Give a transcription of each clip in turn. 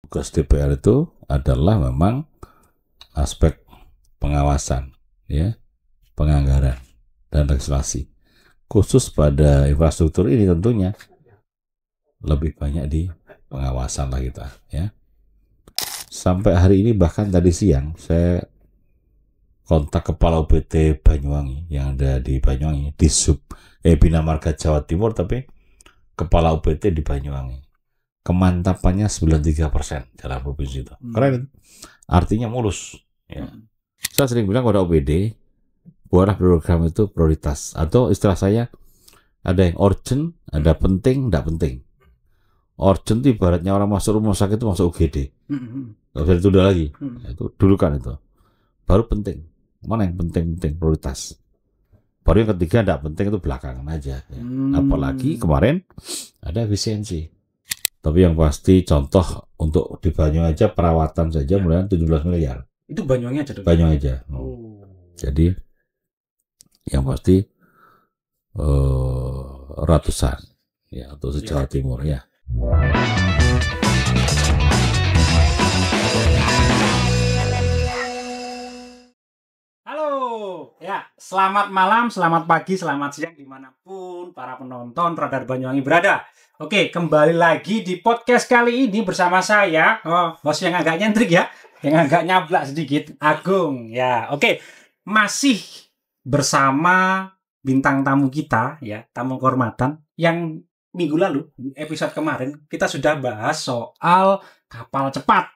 tugas DPR itu adalah memang aspek pengawasan, ya, penganggaran dan legislasi. Khusus pada infrastruktur ini tentunya lebih banyak di pengawasan lah kita, ya. Sampai hari ini bahkan tadi siang saya kontak kepala UPT Banyuwangi yang ada di Banyuwangi di Bina Marga Jawa Timur, tapi kepala UPT di Banyuwangi kemantapannya 93% dalam provinsi itu. Keren, artinya mulus. Ya. Saya sering bilang pada OPD, buatlah program itu prioritas, atau istilah saya ada yang urgent, ada penting, tidak penting. Urgent itu ibaratnya orang masuk rumah sakit itu masuk UGD, nggak bisa ditunda lagi. Itu dulu kan itu. Baru penting, mana yang penting prioritas. Baru yang ketiga tidak penting itu belakangan aja. Ya. Apalagi kemarin ada efisiensi. Tapi yang pasti contoh untuk di Banyuwangi aja perawatan saja mulai 17 miliar. Itu Banyuwangi aja? Banyuwangi aja. Jadi yang pasti ratusan ya untuk se-Jawa Timur ya. Halo, ya selamat malam, selamat pagi, selamat siang dimanapun para penonton Radar Banyuwangi berada. Oke, kembali lagi di podcast kali ini bersama saya, host yang agak nyentrik ya, yang agak nyablak sedikit, Agung. Ya, oke, masih bersama bintang tamu kita, ya, tamu kehormatan yang minggu lalu, episode kemarin, kita sudah bahas soal kapal cepat.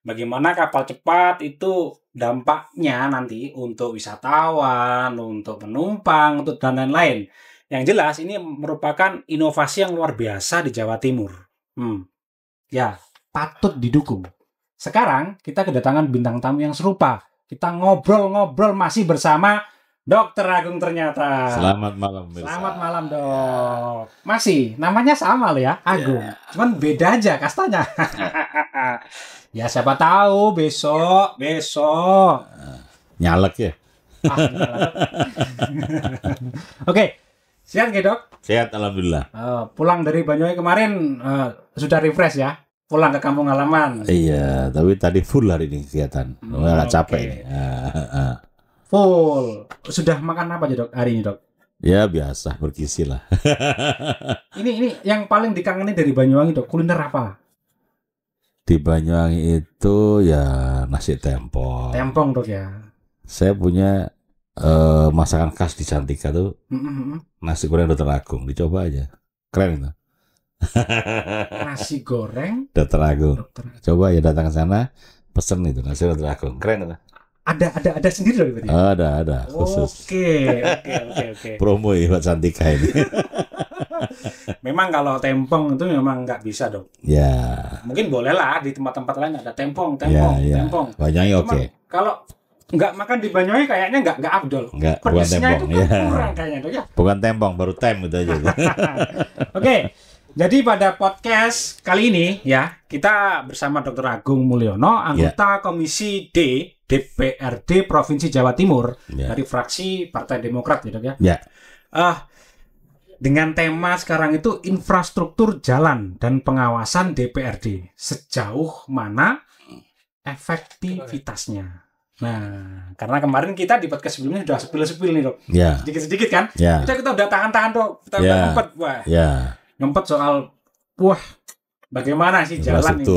Bagaimana kapal cepat itu dampaknya nanti untuk wisatawan, untuk penumpang, untuk dan lain-lain. Yang jelas ini merupakan inovasi yang luar biasa di Jawa Timur. Ya, patut didukung. Sekarang kita kedatangan bintang tamu yang serupa. Kita ngobrol-ngobrol masih bersama Dokter Agung ternyata. Selamat malam, Mirsa. Selamat malam, Dok. Masih, namanya sama loh ya, Agung. Cuman beda aja kastanya. Ya siapa tahu besok. Nyalek ya. Nyalek. Oke, sehat nggak, Dok? Sehat, alhamdulillah. Pulang dari Banyuwangi kemarin sudah refresh ya? Pulang ke kampung halaman. Iya, tapi tadi full hari ini kegiatan. Agak capek ini. Full. Sudah makan apa aja, Dok, hari ini, Dok? Ya biasa, bergizi lah. Ini yang paling dikangenin dari Banyuwangi, Dok, kuliner apa? Di Banyuwangi itu ya nasi tempong. Tempong, Dok, ya. Saya punya masakan khas di Cantika tuh, nasi goreng Dokter Agung. Dicoba aja, keren itu. Nasi goreng Dokter Agung. Coba ya datang ke sana, pesen itu nasi Dokter Agung, keren itu. Ada sendiri loh berarti? Ada khusus. Oke. Promo ya buat Cantika ini. Memang kalau tempong itu memang nggak bisa, Dok. Ya. Mungkin boleh lah di tempat-tempat lain ada tempong. Banyuwangi oke. Kalau nggak makan di Banyuwangi kayaknya nggak afdol. Bukan tempong itu kan kurang kayaknya, Dok ya. Bukan tempong, baru tem gitu aja. Oke. Jadi pada podcast kali ini ya, kita bersama Dr. Agung Mulyono, anggota Komisi D DPRD Provinsi Jawa Timur dari fraksi Partai Demokrat gitu ya. Dengan tema sekarang itu infrastruktur jalan dan pengawasan DPRD. Sejauh mana efektivitasnya? Nah, karena kemarin kita di podcast sebelumnya sudah sepil-sepil nih, Dok. Sedikit-sedikit kan? Kita udah tahan-tahan, Dok. Kita udah ngempet, ngempet soal bagaimana sih jalan ini.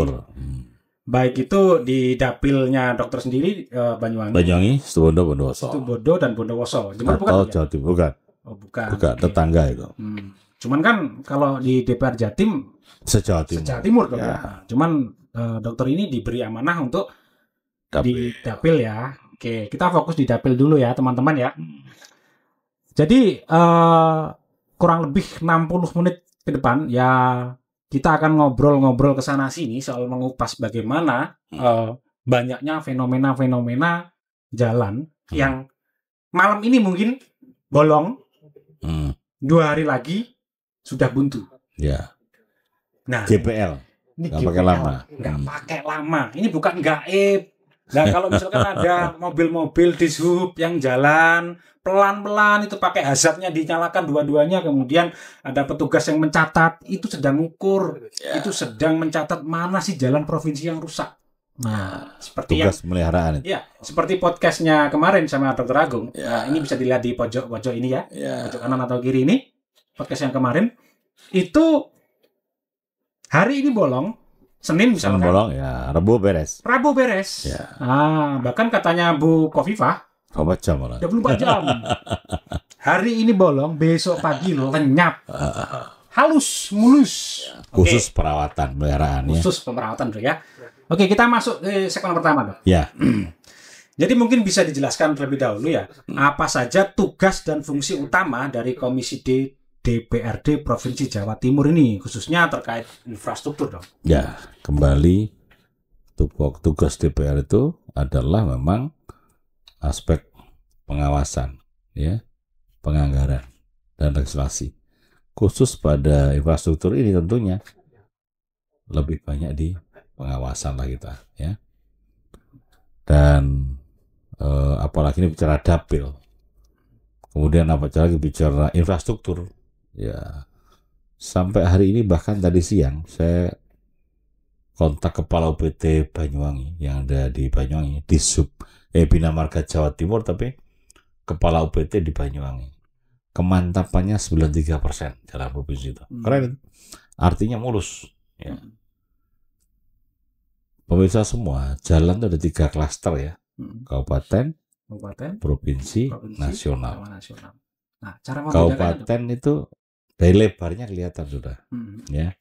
Baik itu di dapilnya dokter sendiri Banyuwangi, Situbondo dan Bondowoso. Jember bukan? Jawa Timur bukan. Bukan, tetangga itu. Cuman kan kalau di DPR Jatim se-Jawa Timur dong ya. Cuman dokter ini diberi amanah untuk di dapil ya. Oke, kita fokus di dapil dulu ya, teman-teman ya. Jadi kurang lebih 60 menit ke depan ya kita akan ngobrol-ngobrol ke sana sini soal mengupas bagaimana banyaknya fenomena-fenomena jalan yang malam ini mungkin bolong, 2 hari lagi sudah buntu. Ya. Nah, GPL. Ini nggak pakai lama. Nggak pakai lama. Ini bukan gaib. Nah, kalau misalkan ada mobil-mobil di sub yang jalan pelan-pelan itu pakai hazardnya dinyalakan dua-duanya, kemudian ada petugas yang mencatat, itu sedang ukur, itu sedang mencatat mana sih jalan provinsi yang rusak. Nah, seperti tugas pemeliharaan itu. ya, seperti podcastnya kemarin sama Dr. Agung. Nah, ini bisa dilihat di pojok ini ya, pojok kanan atau kiri ini, podcast yang kemarin. Itu hari ini bolong, Senin misalkan. Senin bolong, ya Rabu beres. Rabu beres. Ya. Bahkan katanya Bu Khofifah, 24 jam malah. 24 jam. Hari ini bolong, besok pagi lenyap. Halus, mulus. Khusus perawatan pemeliharaan ya. Khusus pemerawatan, Dok ya. Oke, kita masuk ke segmen pertama, Dok. Ya. Jadi mungkin bisa dijelaskan terlebih dahulu ya, apa saja tugas dan fungsi utama dari Komisi D DPRD Provinsi Jawa Timur ini, khususnya terkait infrastruktur, Dok. Ya, kembali tugas DPR itu adalah memang aspek pengawasan, ya, penganggaran dan legislasi. Khusus pada infrastruktur ini tentunya lebih banyak di pengawasan lah kita, ya. Dan apalagi ini bicara dapil, kemudian apalagi bicara infrastruktur, ya. Sampai hari ini bahkan tadi siang saya kontak kepala UPT Banyuwangi yang ada di Banyuwangi di Bina Marga Jawa Timur, tapi kepala UPT di Banyuwangi kemantapannya 93% jalan provinsi itu. Keren. Artinya mulus. Ya. Pemirsa semua, jalan itu ada 3 klaster ya. Kabupaten, provinsi, nasional. Nah, cara kabupaten itu dari lebarnya kelihatan sudah. Ya.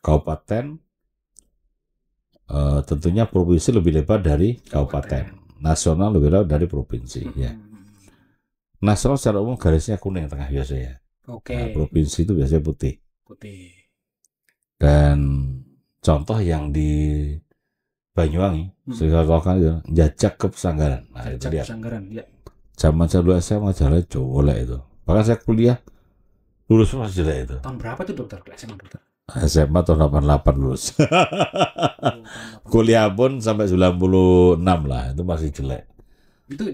Kabupaten tentunya provinsi lebih lebar dari kabupaten, nasional lebih lebar dari provinsi. Ya. Nasional secara umum garisnya kuning tengah biasanya. Nah, provinsi itu biasanya putih. Dan contoh yang di Banyuwangi, saya katakan itu Jajak ke Pesanggaran. Nah, itu lihat. Ya. Zaman saya dulu SMA jalan jelek itu. Bahkan saya kuliah lulus masih jelek itu. Tahun berapa tuh, Dokter? SMA, Dokter? SMA tahun 88 lulus. Kuliah pun sampai 96 lah, itu masih jelek.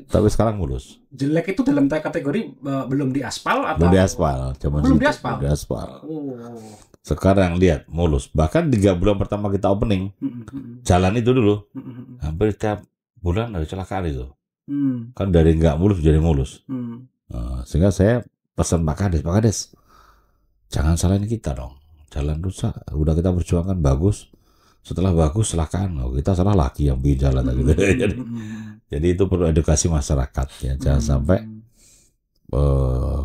Tapi sekarang mulus. Jelek itu dalam kategori belum diaspal atau? Belum diaspal. Belum diaspal. Belum diaspal. Sekarang lihat mulus. Bahkan 3 bulan pertama kita opening, jalan itu dulu, hampir tiap bulan ada kecelakaan itu. Kan dari nggak mulus jadi mulus. Sehingga saya pesan Pak Kades, jangan salahin kita dong. Jalan rusak, udah kita perjuangkan bagus. Setelah bagus kecelakaan, kita salah lagi yang bikin jalan gitu. Jadi itu perlu edukasi masyarakat ya, jangan sampai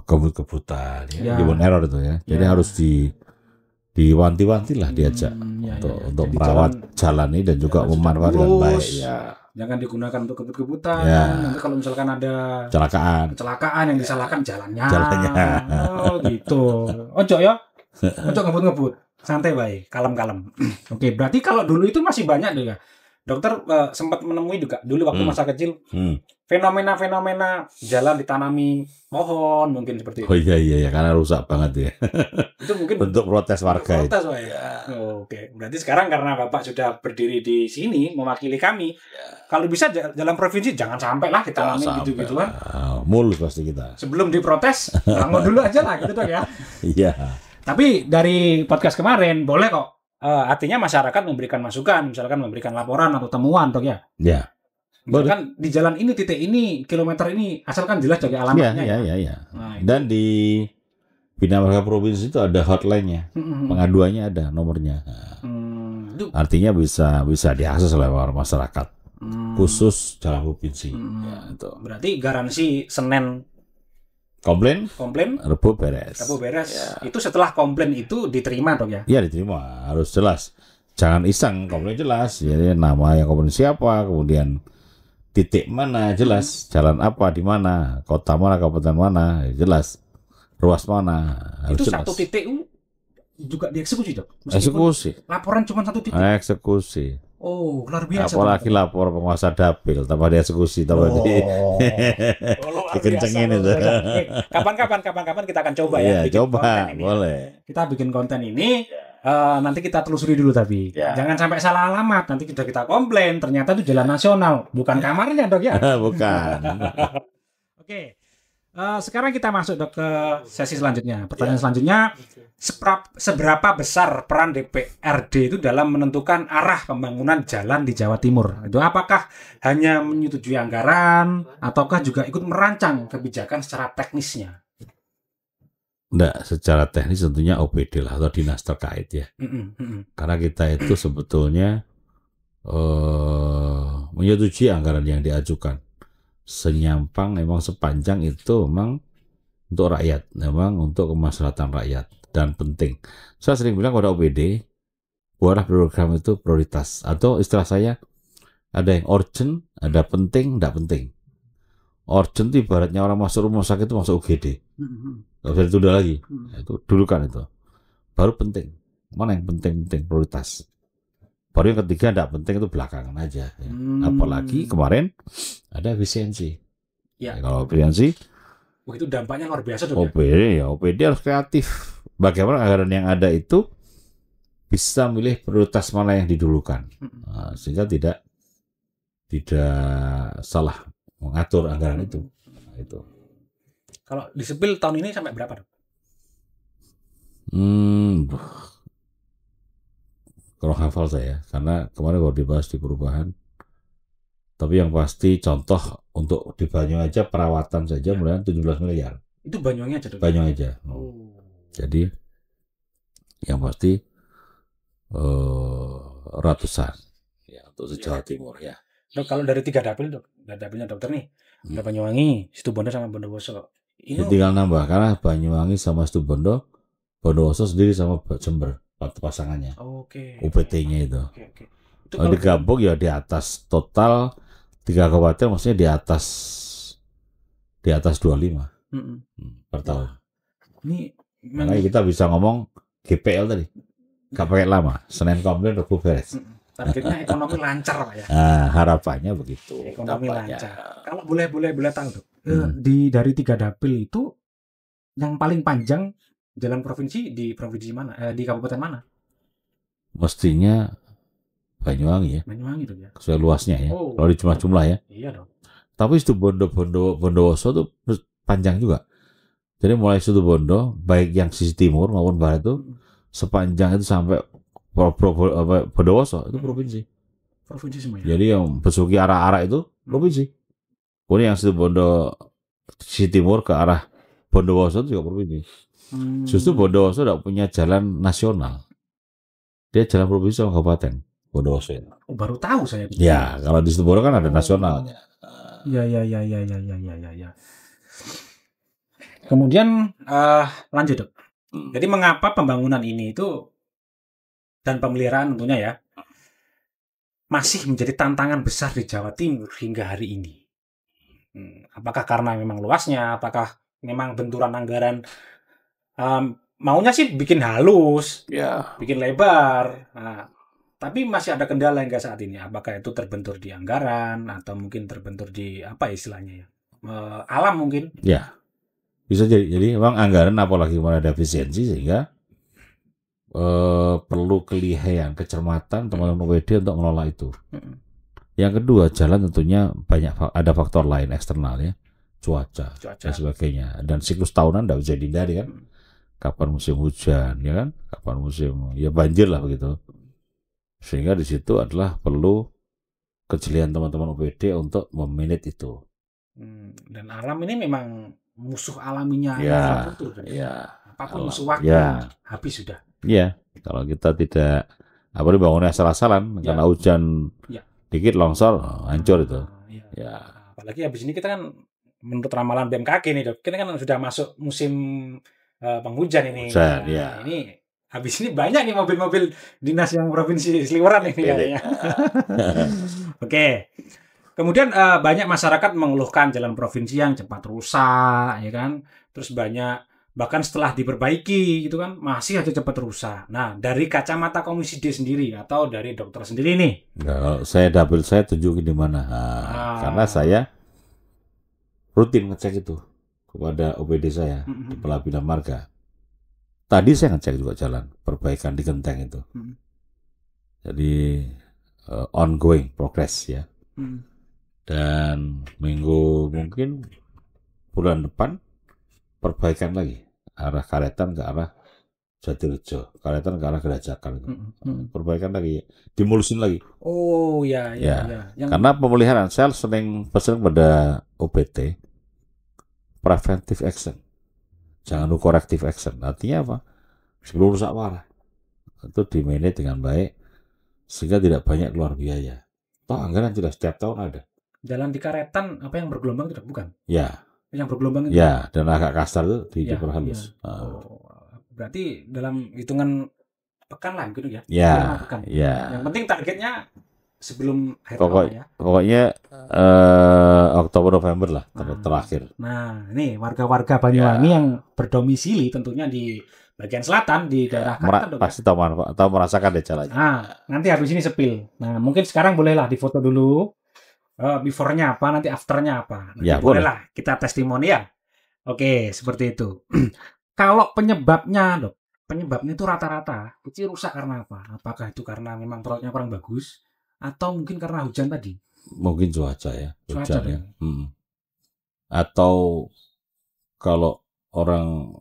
kebut-kebutan, human error itu ya. Jadi harus diwanti-wanti lah, diajak untuk merawat jalan ini dan juga memanfaatkan dengan baik. Jangan digunakan untuk kebut-kebutan. Nanti kalau misalkan ada kecelakaan yang disalahkan jalannya. Oh gitu. Ojo ya. Ojo ngebut-ngebut. Santai baik, kalem-kalem. Oke, berarti kalau dulu itu masih banyak juga. Dokter sempat menemui juga dulu waktu masa kecil fenomena-fenomena jalan ditanami pohon mungkin seperti itu. Oh iya karena rusak banget ya. Itu mungkin bentuk protes warga. Protes, ya. Oke, berarti sekarang karena Bapak sudah berdiri di sini mewakili kami, kalau bisa jalan provinsi jangan sampai lah ditanami gitu-gitu kan. Mulus pasti kita. Sebelum diprotes, bangun dulu aja lah gitu Dok ya. Iya. Tapi dari podcast kemarin boleh kok. Artinya masyarakat memberikan masukan, misalkan memberikan laporan atau temuan, Dok ya. Ya. Misalkan di jalan ini, titik ini, kilometer ini, asalkan jelas jaga alamatnya. Iya. Nah, dan di Bina Marga Provinsi itu ada hotline-nya, pengaduannya ada nomornya. Artinya bisa diakses oleh masyarakat, khusus jalan provinsi. Ya, itu. Berarti garansi Senin komplain Rabu beres. Ya. Itu setelah komplain itu diterima, Dok ya? Iya diterima, harus jelas. Jangan iseng, komplain jelas. Jadi nama yang komplain siapa, kemudian titik mana jelas, jalan apa di mana, kota mana, kabupaten mana jelas, ruas mana harus itu jelas. Satu titik juga dieksekusi, Dok? Eksekusi. Laporan cuma satu titik. Eksekusi. Oh, luar biasa. Apalagi lapor penguasa dapil, tambah dieksekusi, tambah dikencengin itu. Kapan kita akan coba ya. Coba, boleh. Kita bikin konten ini nanti kita telusuri dulu tapi Ya. jangan sampai salah alamat. Nanti sudah kita komplain, ternyata itu jalan nasional, bukan kamarnya dok ya. Bukan. Oke, sekarang kita masuk dok ke sesi selanjutnya. Pertanyaan selanjutnya, seberapa besar peran DPRD itu dalam menentukan arah pembangunan jalan di Jawa Timur? Itu apakah hanya menyetujui anggaran, ataukah juga ikut merancang kebijakan secara teknisnya? Enggak, secara teknis tentunya OPD lah atau dinas terkait ya. Karena kita itu sebetulnya menyetujui anggaran yang diajukan. Senyampang memang sepanjang itu memang untuk rakyat, memang untuk kemaslahatan rakyat dan penting. Saya sering bilang pada OPD, buatlah program itu prioritas atau istilah saya ada yang urgent, ada penting, tidak penting. Urgent itu ibaratnya orang masuk rumah sakit itu masuk UGD. Nggak bisa ditunda lagi. Itu dulu kan itu. Baru penting. Mana yang penting-penting prioritas. Baru yang ketiga tidak penting itu belakangan aja. Ya. Apalagi kemarin ada efisiensi. Ya. Kalau efisiensi, itu dampaknya luar biasa dok. OPD harus kreatif. Bagaimana anggaran yang ada itu bisa milih prioritas mana yang didulukan, sehingga tidak salah mengatur anggaran itu. Itu. Kalau disepil tahun ini sampai berapa dok? Kalau hafal saya, karena kemarin baru dibahas di perubahan. Tapi yang pasti contoh untuk di Banyuwangi aja perawatan saja mulai 17 miliar. Itu Banyuwangi aja dok? Banyuwangi aja. Jadi yang pasti ratusan ya untuk se-Jawa Timur ya. Dok, kalau dari 3 dapil dok, dapilnya dokter nih, ada Banyuwangi, Situbondo sama Bondowoso. Ini tinggal nambah karena Banyuwangi sama Situbondo, Bondowoso sendiri sama Jember pasangannya. Oke. UPT-nya itu. Oke. Kalau digabung ya di atas total 3 kabupaten, maksudnya di atas 25 per tahun. Ini makanya kita bisa ngomong GPL tadi. Gak pakai lama, Senin komplain Rabu beres. Targetnya ekonomi lancar Pak ya. Harapannya begitu. Ekonomi lancar. Kalau boleh tahu dok, dari 3 dapil itu yang paling panjang jalan provinsi di provinsi mana? Di kabupaten mana? Mestinya Banyuwangi ya. Banyuwangi dok ya. Sesuai luasnya ya. Kalau di jumlah ya. Iya dong. Tapi Bondowoso tuh panjang juga. Jadi mulai Situbondo, baik yang sisi timur maupun barat itu sepanjang itu sampai Bondowoso itu provinsi. Provinsi semua ya. Jadi yang Besuki arah-arah itu provinsi. Kemudian yang Situbondo sisi timur ke arah Bondowoso itu juga provinsi. Justru Bondowoso tidak punya jalan nasional. Dia jalan provinsi sama kabupaten Bondowoso itu. Baru tahu saya. Ya, kalau di Situbondo kan ada nasionalnya. Ya. Kemudian lanjut dok. Jadi mengapa pembangunan ini itu dan pemeliharaan tentunya ya masih menjadi tantangan besar di Jawa Timur hingga hari ini? Apakah karena memang luasnya? Apakah memang benturan anggaran? Maunya sih bikin halus, bikin lebar. Tapi masih ada kendala hingga saat ini. Apakah itu terbentur di anggaran atau mungkin terbentur di apa istilahnya ya? Alam mungkin? Ya, bisa jadi. Jadi memang anggaran apalagi mana ada efisiensi sehingga perlu kelihayan, kecermatan teman-teman OPD untuk mengelola itu. Yang kedua, jalan tentunya ada faktor lain eksternal ya, cuaca dan sebagainya. Dan siklus tahunan tidak bisa dihindari kan. Kapan musim hujan ya kan, kapan musim ya banjir lah begitu. Sehingga di situ adalah perlu kejelian teman-teman OPD untuk memanage itu. Dan alam ini memang musuh alaminya infrastruktur. Apapun musuh waktu habis sudah. Iya, kalau kita tidak apalagi bangunnya salah-salan karena hujan dikit longsor hancur itu. Apalagi habis ini kita kan menurut ramalan BMKG nih dok, kita kan sudah masuk musim penghujan ini. Ini habis ini banyak nih mobil-mobil dinas yang provinsi Sliweran ini kayaknya. Oke. Kemudian banyak masyarakat mengeluhkan jalan provinsi yang cepat rusak, ya kan? Terus banyak bahkan setelah diperbaiki gitu kan masih aja cepat rusak. Nah, dari kacamata Komisi D sendiri atau dari dokter sendiri nih? Kalau saya tunjukin di mana. Karena saya rutin ngecek itu kepada OPD saya di Kepala Bina Marga. Tadi saya ngecek juga jalan perbaikan di Genteng itu. Jadi ongoing progress ya. Dan minggu mungkin bulan depan perbaikan lagi arah Karetan ke arah Jatirejo, Karetan ke arah Gerajakan. Perbaikan lagi, dimulusin lagi. Oh ya. Karena pemeliharaan saya sering pesan pada OPT preventive action, jangan lu corrective action. Artinya apa? Sebelum rusak parah itu di-manage dengan baik sehingga tidak banyak keluar biaya. Toh anggaran jelas setiap tahun ada. Jalan di Karetan apa yang bergelombang itu bukan? Ya. Yang bergelombang itu? Ya, dan agak kasar itu diperhalus. Berarti dalam hitungan pekan lah gitu ya? Ya. Pekan. Ya. Yang penting targetnya sebelum akhir tahun ya. Pokoknya Oktober November lah terakhir. Nah, ini warga-warga Banyuwangi yang berdomisili tentunya di bagian selatan di daerah Karetan pasti tahu merasakan deh jalannya. Nah, nanti habis ini sepil. Nah, mungkin sekarang bolehlah difoto dulu. Before-nya apa, nanti after-nya apa. Nanti ya, bolehlah kita testimoni ya. Oke, seperti itu. Kalau penyebabnya, Dok, penyebabnya itu rata-rata kecil rusak karena apa? Apakah itu karena memang perawatnya kurang bagus atau mungkin karena hujan tadi? Mungkin cuaca ya, Cuaca ya. Atau kalau orang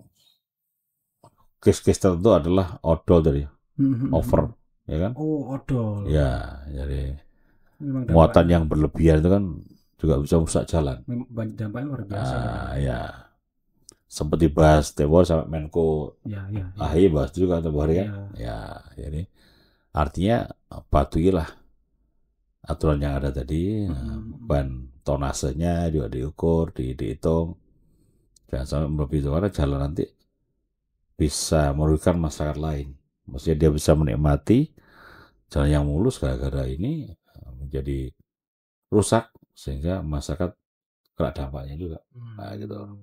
case-case tertentu adalah odol dari over, ya kan? Oh, odol. Ya, jadi muatan yang berlebihan itu kan juga bisa merusak jalan. Dampaknya luar biasa. Ya. Sempat dibahas Tewor sama Menko AHY bahas juga tempoh hari kan. Ya, jadi artinya patuhilah aturan yang ada tadi. Ban tonasenya juga diukur, dihitung. Jangan sampai melebihi itu karena jalan nanti bisa merugikan masyarakat lain. Maksudnya dia bisa menikmati jalan yang mulus gara-gara ini menjadi rusak sehingga masyarakat kena dampaknya juga. Nah, gitu.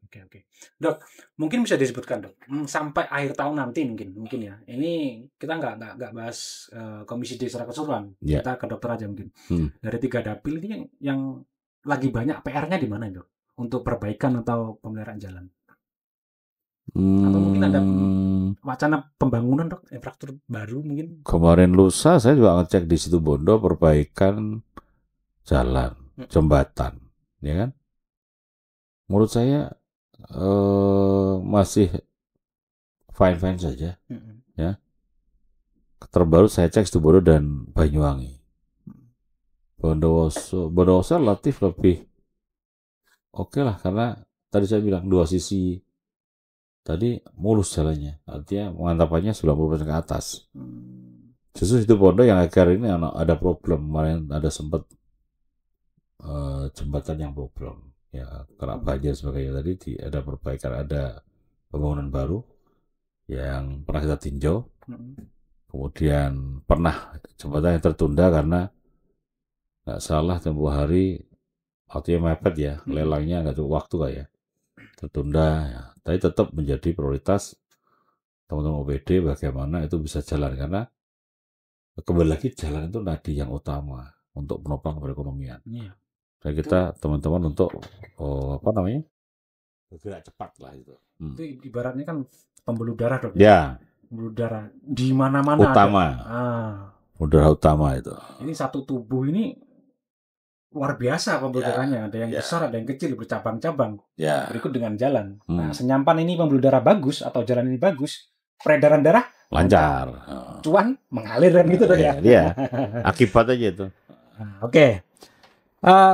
Oke. Dok, mungkin bisa disebutkan, Dok, sampai akhir tahun nanti mungkin ya. Ini kita nggak bahas Komisi D secara keseluruhan. Kita ke dokter aja mungkin. Dari 3 dapil ini yang lagi banyak PR-nya di mana, Dok? Untuk perbaikan atau pemeliharaan jalan. Atau mungkin ada wacana pembangunan, Dok, infrastruktur baru mungkin. Kemarin lusa saya juga ngecek di Situbondo perbaikan jalan, jembatan, ya kan? Menurut saya masih fine saja, ya. Terbaru saya cek Situbondo dan Banyuwangi. Bondowoso relatif lebih oke lah karena tadi saya bilang 2 sisi tadi mulus jalannya, artinya pengantapannya 90% ke atas. Justru Situbondo yang akhir ini ada problem, kemarin ada sempat jembatan yang problem, ya kena banjir sebagainya. Tadi ada perbaikan, ada pembangunan baru yang pernah kita tinjau. Kemudian pernah jembatan yang tertunda karena nggak salah tempoh hari waktunya mepet ya, lelangnya nggak cukup waktu kayak ya. Tertunda ya. Tapi tetap menjadi prioritas teman-teman OPD bagaimana itu bisa jalan karena kembali lagi jalan itu nadi yang utama untuk penopang perekonomian. Dan kita teman-teman untuk bergerak cepat lah itu. Itu ibaratnya kan pembuluh darah, Dok. Ya. Pembuluh darah di mana-mana. Utama. Pembuluh darah utama itu. Ini satu tubuh ini luar biasa pembuluh darahnya. Ada yang besar, ada yang kecil, bercabang-cabang. Berikut dengan jalan. Nah, senyampan ini pembuluh darah bagus atau jalan ini bagus, peredaran darah lancar. Cuan mengalir kan gitu, Dok, ya. Iya. Akibat aja itu. Oke.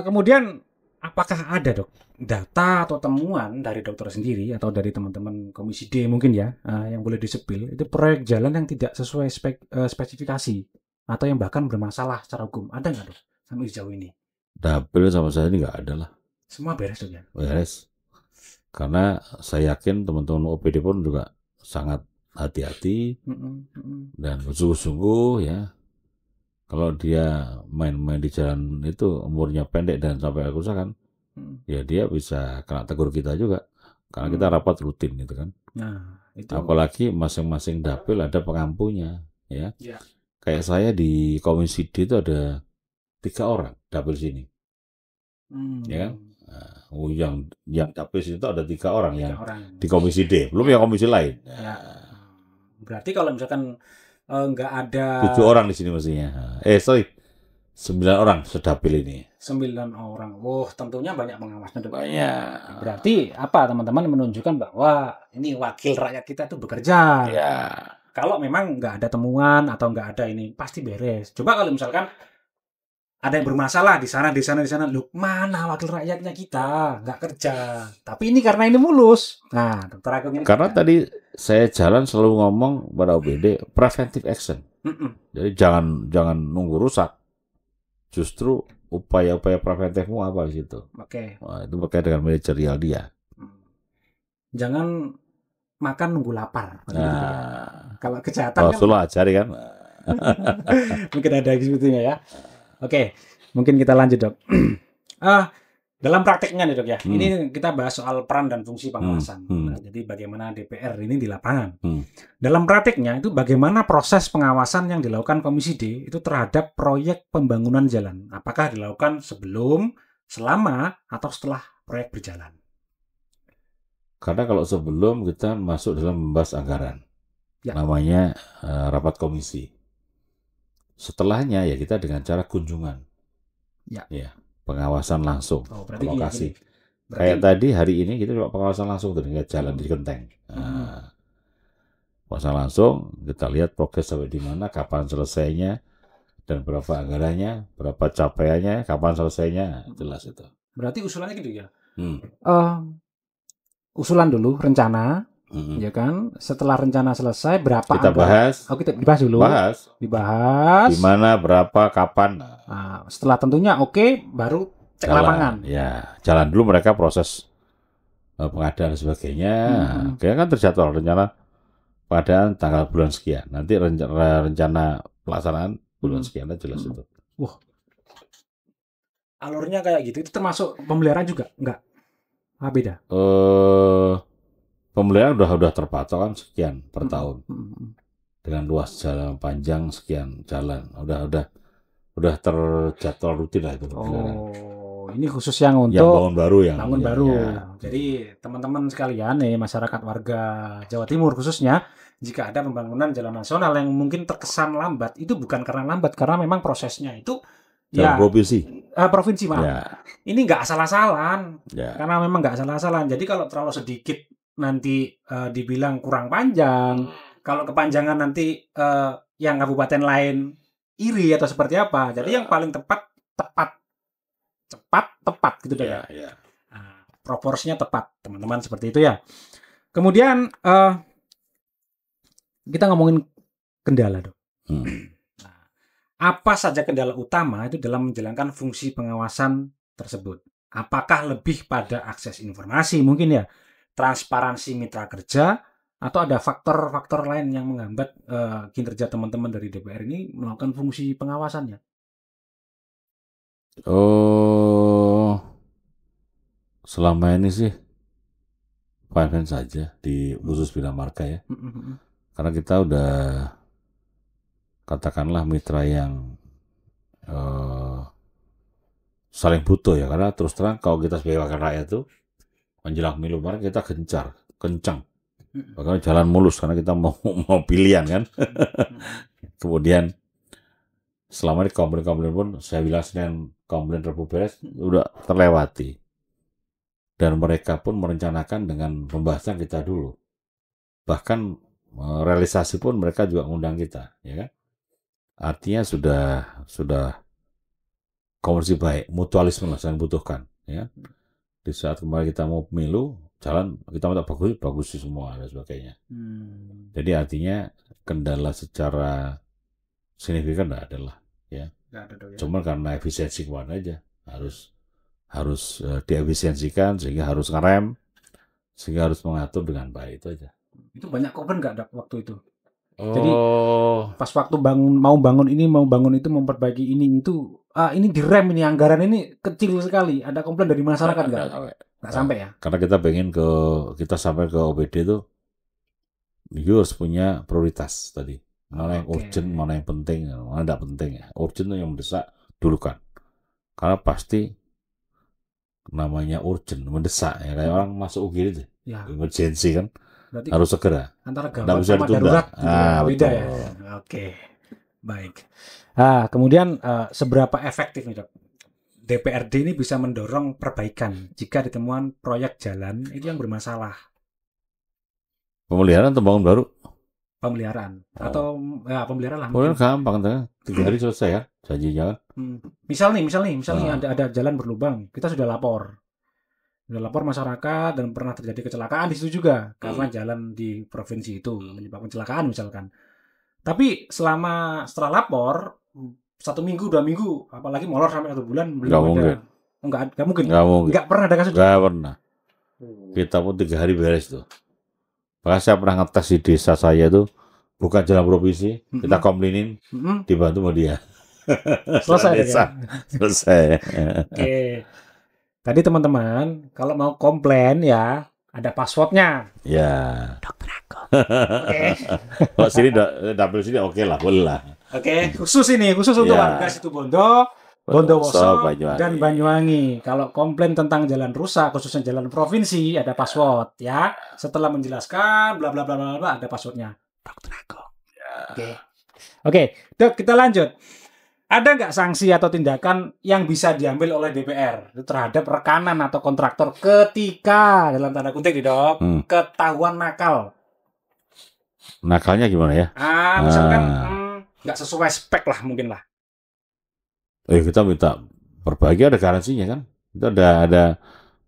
Kemudian apakah ada, Dok, data atau temuan dari dokter sendiri atau dari teman-teman Komisi D mungkin ya yang boleh disepil itu proyek jalan yang tidak sesuai spesifikasi atau yang bahkan bermasalah secara hukum, ada nggak, Dok, sampai sejauh ini? Dapil sama saya ini nggak ada lah. Semua beres, Dok, ya? Beres. Karena saya yakin teman-teman OPD pun juga sangat hati-hati dan bersungguh-sungguh ya. Kalau dia main-main di jalan itu umurnya pendek dan sampai kerusakan, ya dia bisa kena tegur kita juga. Karena kita rapat rutin gitu kan. Nah, itu. Apalagi masing-masing dapil ada pengampunya, ya. Kayak saya di Komisi D itu ada 3 orang dapil sini, ya kan. Nah, Oh, yang capres itu ada 3 orang yang orang. di komisi D, belum yang komisi lain. Ya. Berarti kalau misalkan nggak ada 7 orang di sini mestinya. Sorry, 9 orang sedapil ini. 9 orang. Wah, tentunya banyak pengawasnya dong. Banyak. Berarti apa teman-teman menunjukkan bahwa ini wakil rakyat kita itu bekerja. Ya. Kalau memang nggak ada temuan atau nggak ada ini pasti beres. Coba kalau misalkan ada yang bermasalah di sana, loh mana wakil rakyatnya kita nggak kerja. Tapi ini karena ini mulus. Nah, Dokter Agung ini. Karena tadi saya jalan selalu ngomong pada OBD preventive action. Jadi jangan nunggu rusak. Justru upaya-upaya preventifmu apa di situ? Oke. Wah, itu berkaitan dengan manajerial dia. Jangan makan nunggu lapar. Nah, kalau kejahatan kan Rasulullah ajari kan. mungkin ada sebetulnya ya. Oke, mungkin kita lanjut dok. Dalam prakteknya nih dok ya, ini kita bahas soal peran dan fungsi pengawasan. Nah, jadi bagaimana DPR ini di lapangan. Dalam prakteknya itu bagaimana proses pengawasan yang dilakukan Komisi D itu terhadap proyek pembangunan jalan. Apakah dilakukan sebelum, selama, atau setelah proyek berjalan? Karena kalau sebelum kita masuk dalam membahas anggaran, namanya rapat komisi. Setelahnya ya kita dengan cara kunjungan, ya pengawasan langsung ke lokasi. Kayak tadi hari ini kita coba pengawasan langsung tuh lihat jalan di Genteng. Pengawasan langsung kita lihat progres sampai di mana, kapan selesainya, dan berapa anggarannya, berapa capaiannya, kapan selesainya, jelas itu. Berarti usulannya gitu ya? Usulan dulu rencana. Ya kan, setelah rencana selesai berapa kita bahas? Oh, kita dibahas dulu. Dibahas. Di mana, berapa, kapan? Nah, setelah tentunya oke, baru cek lapangan. Ya, jalan dulu mereka proses pengadaan dan sebagainya. Kayaknya kan terjadwal rencana pengadaan tanggal bulan sekian. Nanti rencana pelaksanaan bulan sekian, jelas itu. Wah, alurnya kayak gitu. Itu termasuk pemeliharaan juga? Enggak? Beda? Pemeliharaan udah terpatok kan sekian per tahun, dengan luas jalan panjang sekian jalan, udah terjadwal rutin lah itu pemeliharaan. Oh, ini khusus yang untuk bangun baru Ya. Jadi teman-teman sekalian masyarakat warga Jawa Timur khususnya, jika ada pembangunan jalan nasional yang mungkin terkesan lambat, itu bukan karena lambat, karena memang prosesnya itu provinsi maaf. Ya. Ini nggak asal-asalan, karena memang nggak asal-asalan. Jadi kalau terlalu sedikit nanti dibilang kurang panjang, kalau kepanjangan nanti yang kabupaten lain iri atau seperti apa. Jadi yang paling tepat gitu deh. Ya. Nah, proporsinya tepat, teman-teman, seperti itu ya. Kemudian kita ngomongin kendala dok. Nah, apa saja kendala utama itu dalam menjalankan fungsi pengawasan tersebut? Apakah lebih pada akses informasi mungkin ya? Transparansi mitra kerja, atau ada faktor-faktor lain yang menghambat kinerja teman-teman dari DPR ini melakukan fungsi pengawasannya? Selama ini sih fine saja di khusus Bina Marga ya. Karena kita udah katakanlah mitra yang saling butuh ya. Karena terus terang kalau kita sebagai wakil rakyat itu menjelang pemilu kemarin kita kencang. Bahkan jalan mulus karena kita mau pilihan kan. Kemudian selama ini komplain pun saya bilang Senin komplain Rabu beres udah terlewati. Dan mereka pun merencanakan dengan pembahasan kita dulu. Bahkan realisasi pun mereka juga ngundang kita, ya kan? Artinya sudah komunikasi baik, mutualisme lah yang butuhkan, ya. Di saat kemarin kita mau pemilu, jalan kita minta bagus semua dan sebagainya. Jadi artinya kendala secara signifikan tidak ada lah, ya. Cuma karena efisiensi kemana aja harus diefisiensikan sehingga harus ngerem, sehingga harus mengatur dengan baik, itu aja. Itu banyak komplain nggak waktu itu? Jadi pas waktu mau bangun ini, mau bangun itu, memperbaiki ini itu, ini direm, ini anggaran ini kecil sekali. Ada komplain dari masyarakat nggak? Nggak sampai ya? Karena kita sampai ke OBD itu, harus punya prioritas tadi. Mana yang urgent, mana yang penting, mana tidak penting. Urgent itu yang mendesak dulu kan. Karena pasti namanya urgent, mendesak ya, kayak orang masuk UGD itu, Ya, emergency kan, berarti harus segera. antara Nggak gawat bisa sama ditunda. darurat gitu ya. Beda Betul. ya. Oke. Baik. Kemudian seberapa efektif nih, Dok? DPRD ini bisa mendorong perbaikan jika ditemukan proyek jalan itu yang bermasalah, Pemeliharaan atau bangun baru? pemeliharaan atau pemeliharaan lah Pemeliharaan mungkin. gampang, 3 hari selesai ya, janjinya kan. Misal nih ada jalan berlubang, kita sudah lapor masyarakat dan pernah terjadi kecelakaan di situ juga karena jalan di provinsi itu menyebabkan kecelakaan misalkan. Tapi setelah lapor 1 minggu 2 minggu, apalagi molor sampai 1 bulan belum Nggak ada. mungkin. Nggak mungkin. Nggak mungkin. Nggak pernah ada kasus. Nggak pernah. Kita pun 3 hari beres tuh. Bahkan saya pernah ngetes di desa saya tuh, bukan jalan provinsi, kita komplainin, dibantu sama dia. Selesai desa. ya. Selesai. Oke. Tadi teman-teman, kalau mau komplain ya ada passwordnya. Ya. Dokter Ako. Kalau sini dapil sini oke lah, boleh lah. Oke, khusus untuk Ya. warga Situbondo, Bondowoso, Banyuwangi. dan Banyuwangi. Kalau komplain tentang jalan rusak, khususnya jalan provinsi, ada password ya. Setelah menjelaskan, bla bla bla bla bla, ada passwordnya. Dokter Ako. Oke, Dok, kita lanjut. Ada nggak sanksi atau tindakan yang bisa diambil oleh DPR terhadap rekanan atau kontraktor ketika, dalam tanda kutip nih, Dok, ketahuan nakal? Nakalnya gimana ya? Misalkan nggak sesuai spek lah mungkin lah. Kita minta perbaiki, ada garansinya kan? Itu ada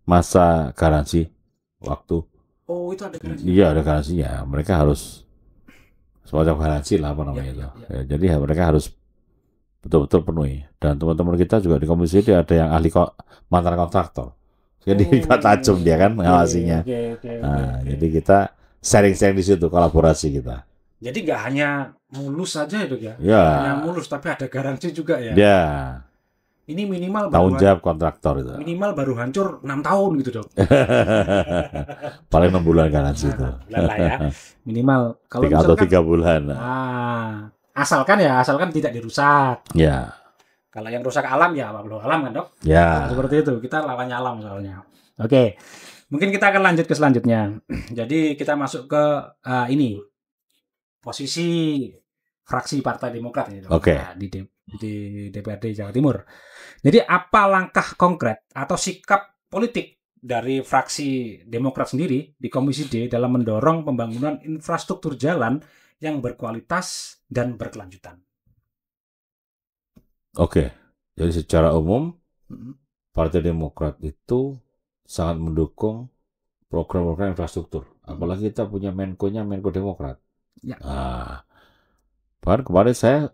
masa garansi waktu. Oh, itu ada garansi. Iya, ada garansinya. Mereka harus semacam garansi lah apa namanya itu. Ya, jadi mereka harus betul-betul penuhi. Dan teman-teman kita juga di komisi ini ada yang ahli mantan kontraktor. Jadi tajam dia kan mengawasinya. Jadi kita sharing-sharing di situ, kolaborasi kita. Jadi nggak hanya mulus saja itu ya? Ya. Hanya mulus, tapi ada garansi juga ya? Ya. Ini minimal tanggung jawab kontraktor itu. Minimal baru hancur 6 tahun gitu, Dok. Paling 6 bulan garansi itu. Bulan lah ya. Minimal. Kalau 3 atau 3 bulan. Asalkan tidak dirusak. Ya. Kalau yang rusak alam ya belum alam kan, Dok? Ya. Seperti itu. Kita lawannya alam soalnya. Oke. Mungkin kita akan lanjut ke selanjutnya. Jadi kita masuk ke ini. Posisi fraksi Partai Demokrat ini, Dok. Di DPRD Jawa Timur. Jadi apa langkah konkret atau sikap politik dari fraksi Demokrat sendiri di Komisi D dalam mendorong pembangunan infrastruktur jalan yang berkualitas dan berkelanjutan? Jadi secara umum Partai Demokrat itu sangat mendukung program-program infrastruktur. Apalagi kita punya Menko Demokrat. Ya. Bahkan kemarin saya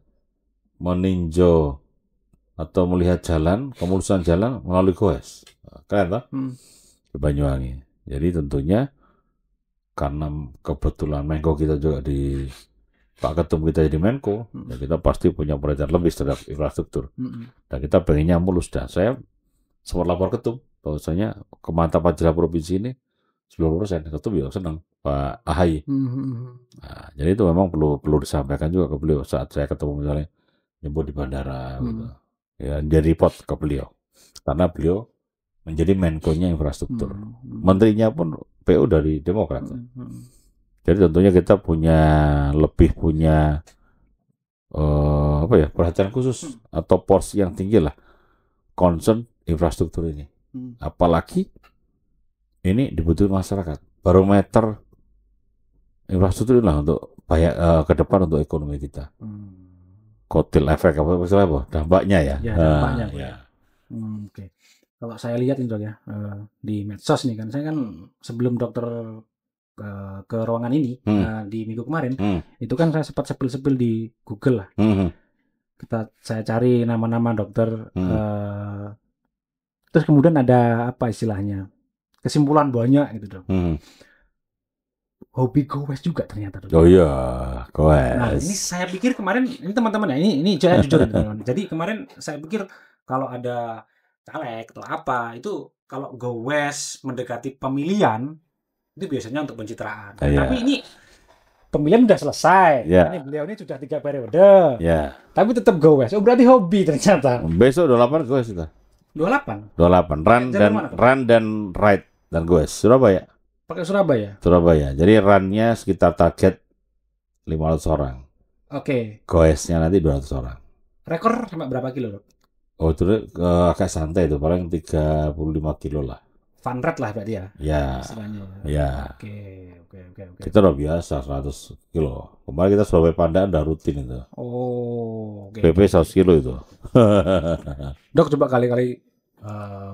meninjau atau melihat kemulusan jalan melalui GOES. Keren toh? Di Banyuwangi. Jadi tentunya karena kebetulan Menko kita juga Pak Ketum kita jadi Menko, ya kita pasti punya perhatian lebih terhadap infrastruktur. Dan kita pengennya mulus. Dan saya sempat lapor Ketum bahwasanya kemantapan jalan provinsi ini 90%. Ketum juga senang, Pak AHY. Jadi itu memang perlu disampaikan juga ke beliau saat saya ketemu misalnya nyebut di bandara gitu. Ya, dia report ke beliau karena beliau menjadi Menko-nya infrastruktur. Menterinya pun PU dari Demokrat. Jadi tentunya kita lebih punya perhatian khusus atau porsi yang tinggi lah concern infrastruktur ini. Apalagi ini dibutuhkan masyarakat. Barometer infrastruktur inilah untuk ke depan untuk ekonomi kita. Kotil efek dampaknya ya. Dampaknya. Ya. Oke. Kalau saya lihat itu ya di medsos nih kan, saya kan sebelum dokter ke ruangan ini di minggu kemarin itu kan saya sempat sepil di Google lah. Saya cari nama-nama dokter. Terus kemudian ada apa istilahnya? Kesimpulan banyak gitu, Dok. Hobi goes juga ternyata. Oh iya, goes. Nah, ini saya pikir kemarin, ini teman-teman ya, ini saya jujur teman-teman. Jadi kemarin saya pikir kalau ada caleg atau apa, itu kalau goes mendekati pemilihan, itu biasanya untuk pencitraan. Tapi ini pemilihan sudah selesai. Ini beliau ini sudah 3 periode. Tapi tetap goes. Oh, berarti hobi ternyata. Besok udah 8 goes kita. 28. 28 run Jalur dan mana tuh? ride dan goes Surabaya. Pakai Surabaya. Surabaya. Jadi runnya sekitar target 500 orang. Oke. Goesnya nanti 200 orang. Rekor sampai berapa kilo, Dok? Oh itu agak santai itu, paling 35 kilo lah. Fun rate lah berarti ya. Ya, Istilahnya. ya. Oke. Kita udah biasa 100 kilo. Kemarin kita Surabaya Pandaan udah rutin itu. Oh, oke. PP 100 kilo itu. Dok, coba kali-kali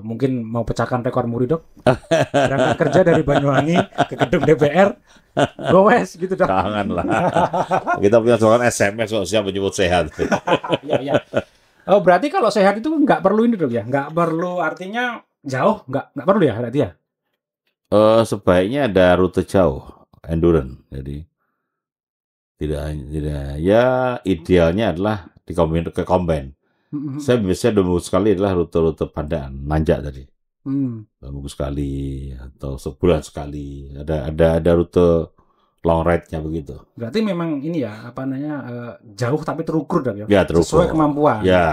mungkin mau pecahkan rekor muri, Dok. Berangkat kerja dari Banyuwangi ke gedung DPR, goes gitu, Dok. Jangan lah. Kita punya soal SMS kok, siap menyebut sehat. Iya. Oh, berarti kalau sehat itu nggak perlu ini, Dok ya? Nggak perlu, artinya jauh, nggak perlu ya berarti ya? Sebaiknya ada rute jauh, endurance. Jadi tidak ya, idealnya adalah ke combine. Saya biasanya 2 minggu sekali adalah rute-rute Pandaan, nanjak tadi. 2 minggu sekali atau sebulan sekali. Ada rute long ride-nya begitu. Berarti memang ini ya, apa namanya, jauh tapi terukur, Dok ya? Ya, terukur. Sesuai kemampuan. Ya.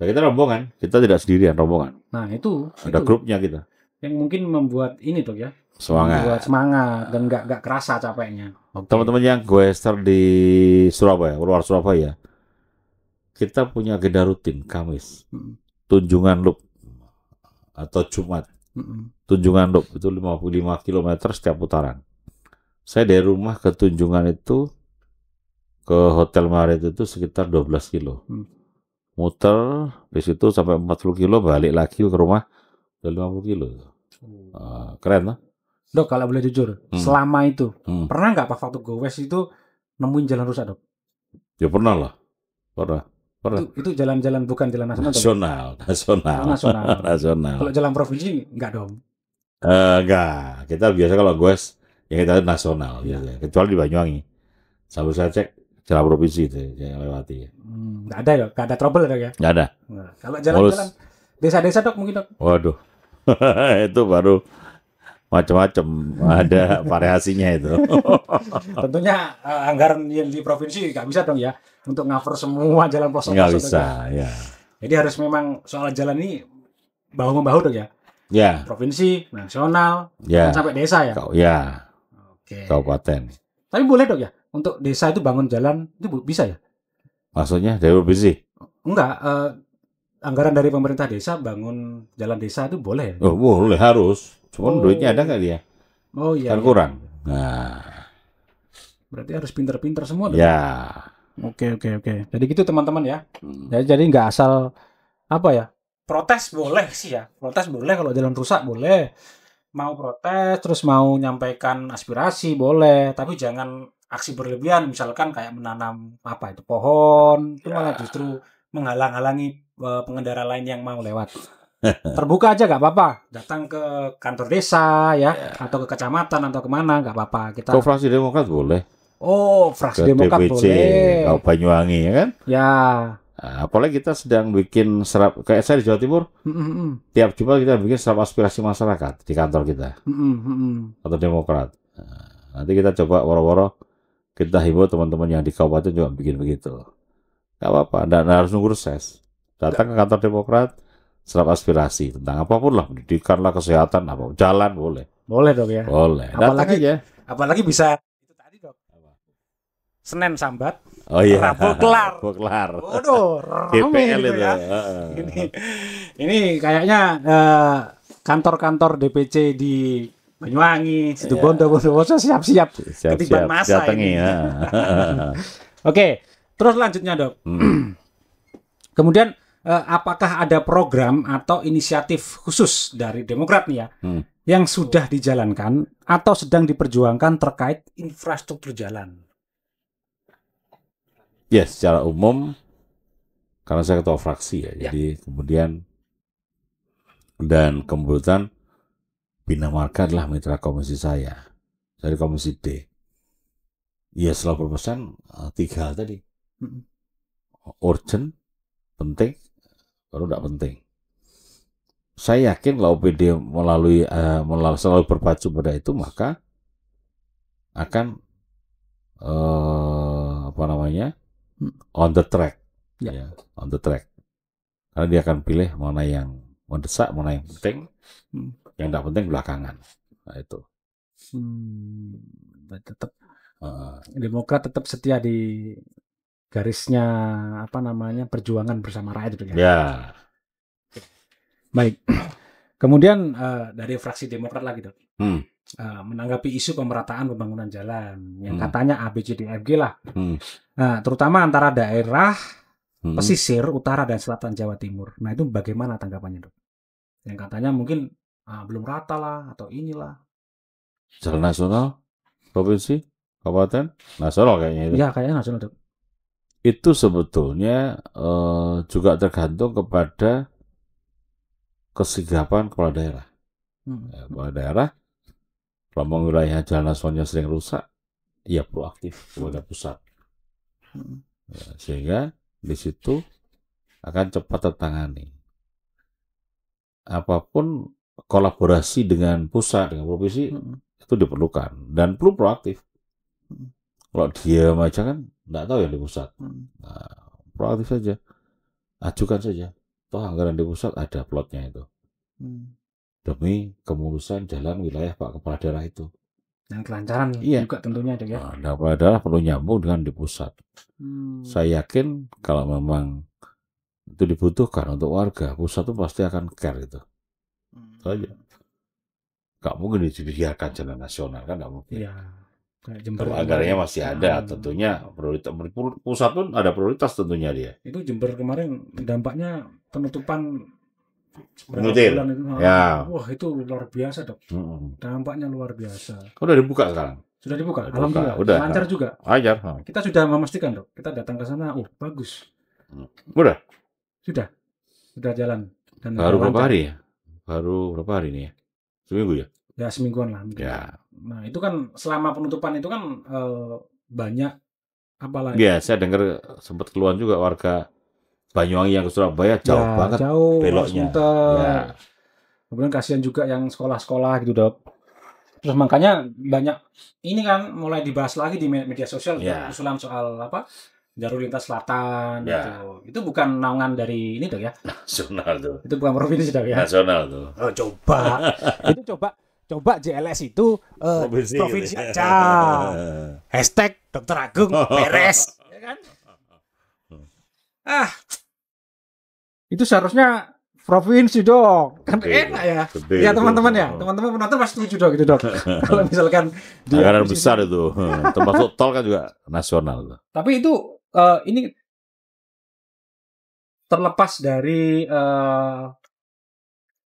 Nah, kita rombongan, kita tidak sendirian, rombongan. Nah, itu Ada grupnya kita. yang mungkin membuat ini, Dok ya. Semangat. Membuat semangat dan nggak kerasa capeknya. Oke. Teman-teman yang goester di Surabaya, luar Surabaya, kita punya agenda rutin Kamis. Tunjungan Loop atau Jumat. Tunjungan Loop itu 55 km setiap putaran. Saya dari rumah ke Tunjungan itu ke Hotel Marit itu sekitar 12 kilo. Muter di situ sampai 40 kilo, balik lagi ke rumah ke 50 kilo. Keren lah. Dok, kalau boleh jujur, selama itu pernah nggak pas waktu goes itu nemuin jalan rusak, Dok? Ya pernah lah. Pernah. Itu jalan-jalan bukan jalan nasional. Nasional. Kalau jalan provinsi nggak dong? Enggak. Kita biasa kalau goes yang kita nasional, ya. Kecuali di Banyuwangi. Sambil saya cek jalan provinsi itu yang lewati. Nggak ada ya, nggak ada trouble, Dok ya? Nggak ada. Nah, kalau jalan-jalan desa-desa, Dok, mungkin, Dok? Waduh. Itu baru macam-macam, ada variasinya itu. Tentunya anggaran yang di provinsi nggak bisa dong ya untuk cover semua jalan pelosok. Nggak bisa, ya. Jadi harus memang soal jalan ini bahu-membahu dong ya. Ya. Provinsi, nasional, ya. sampai desa ya. Ya. Oke. Kabupaten. Tapi boleh dong ya untuk desa itu bangun jalan itu bisa ya? Maksudnya dari provinsi? Enggak. Anggaran dari pemerintah desa bangun jalan desa itu boleh ya? Oh, boleh, harus. Cuman duitnya ada nggak dia? Oh iya. Kan kurang. Nah. Berarti harus pinter-pinter semua dong. Ya. Oke. Jadi gitu teman-teman ya. Jadi nggak asal apa ya? Protes boleh sih ya. Protes boleh kalau jalan rusak boleh. Mau protes terus mau nyampaikan aspirasi boleh, tapi jangan aksi berlebihan misalkan kayak menanam apa itu pohon, itu malah justru menghalang-halangi pengendara lain yang mau lewat. Terbuka aja nggak apa-apa, datang ke kantor desa ya, atau ke kecamatan atau kemana nggak apa-apa. Kita. Kok fraksi Demokrat boleh? Oh, fraksi Demokrat DPC, boleh. Kau Banyuwangi ya kan? Ya. Nah, apalagi kita sedang bikin serap kayak saya di Jawa Timur. Tiap Jumat kita bikin serap aspirasi masyarakat di kantor kita. Atau Demokrat. Nah, nanti kita coba woro-woro kita himbau teman-teman yang di kabupaten juga bikin begitu. Gak apa-apa, dan harus nunggu reses. Datang ke kantor Demokrat, serap aspirasi tentang apapun lah, pendidikan lah, kesehatan, apa, jalan boleh. Boleh dong ya. Boleh. Apalagi bisa itu tadi dok. Senin sambat. Oh iya. Rabu kelar. Waduh, DPL itu. Ya. Ini kayaknya kantor-kantor DPC di Banyuwangi, Situbondo, Bondowoso siap-siap ketiban masa ini. Oke, terus lanjutnya dok. Kemudian apakah ada program atau inisiatif khusus dari Demokrat nih ya yang sudah dijalankan atau sedang diperjuangkan terkait infrastruktur jalan? Ya, secara umum karena saya ketua fraksi ya. Jadi kemudian dan kemudian Bina Marga adalah mitra komisi saya dari komisi D. Ya selalu berpesan 3 hal tadi. Urgent, penting, baru tidak penting. Saya yakin kalau OPD melalui selalu berpacu pada itu maka akan on the track, on the track. Karena dia akan pilih mana yang mendesak, mana yang penting, yang tidak penting belakangan. Nah itu. Tetap Demokrat tetap setia di garisnya perjuangan bersama rakyat itu ya. Ya. Baik. Kemudian dari fraksi Demokrat lagi Dok. Menanggapi isu pemerataan pembangunan jalan yang katanya ABCDFG lah. Nah, terutama antara daerah pesisir utara dan selatan Jawa Timur. Nah, itu bagaimana tanggapannya, Dok? Yang katanya mungkin belum rata lah atau inilah. Jalan nasional, provinsi, kabupaten, nasional kayaknya itu. Iya, kayaknya nasional, Dok. Itu sebetulnya juga tergantung kepada kesigapan kepala daerah. Ya, kepala daerah, kalau wilayah jalan nasionalnya sering rusak, ia proaktif kepada pusat. Ya, sehingga di situ akan cepat tertangani. Apapun kolaborasi dengan pusat, dengan provinsi, itu diperlukan. Dan perlu proaktif. Kalau diam aja kan, nggak tahu yang di pusat. Nah, proaktif saja. Ajukan saja. Toh anggaran di pusat ada plotnya itu. Demi kemulusan jalan wilayah Pak Kepala Daerah itu. Dan kelancaran juga tentunya ada ya. Nah, Kepala Daerah perlu nyambung dengan di pusat. Saya yakin kalau memang itu dibutuhkan untuk warga, pusat itu pasti akan care itu. Saja. Gak mungkin dibiarkan jalan nasional kan, gak mungkin. Iya. Kalau anggarannya masih ada, tentunya prioritas pusat pun ada prioritas tentunya dia. Itu Jember kemarin dampaknya penutupan bulan itu. Ya. Wah, itu luar biasa, Dok. Dampaknya luar biasa. Udah dibuka sekarang. Sudah dibuka. Alhamdulillah. Udah. Lancar juga. Lancar. Kita sudah memastikan, Dok. Kita datang ke sana, bagus. Udah. Sudah jalan. Dan baru berapa hari ya? Baru berapa hari nih ya? Seminggu ya? Ya semingguan lah. Ya. Nah itu kan selama penutupan itu kan banyak apalagi. Ya, saya dengar sempat keluhan juga warga Banyuwangi yang ke Surabaya jauh banget beloknya. Ya. Kemudian kasihan juga yang sekolah-sekolah gitu, Dok. Terus makanya banyak ini kan mulai dibahas lagi di media sosial usulan soal jalur lintas selatan itu bukan naungan dari ini, Dok ya. Nasional tuh. Itu bukan provinsi, Dok ya. Nasional tuh. Oh, coba. Itu coba JLS itu provinsi aja. Hashtag Dr. Agung beres. Ya kan? Itu seharusnya provinsi, Dok. Kan enak ya. Ya teman-teman ya. Teman-teman penonton pasti setuju, Dok, gitu, Dok. Kalau misalkan anggaran besar itu. Termasuk tol kan juga nasional. Tapi itu ini terlepas dari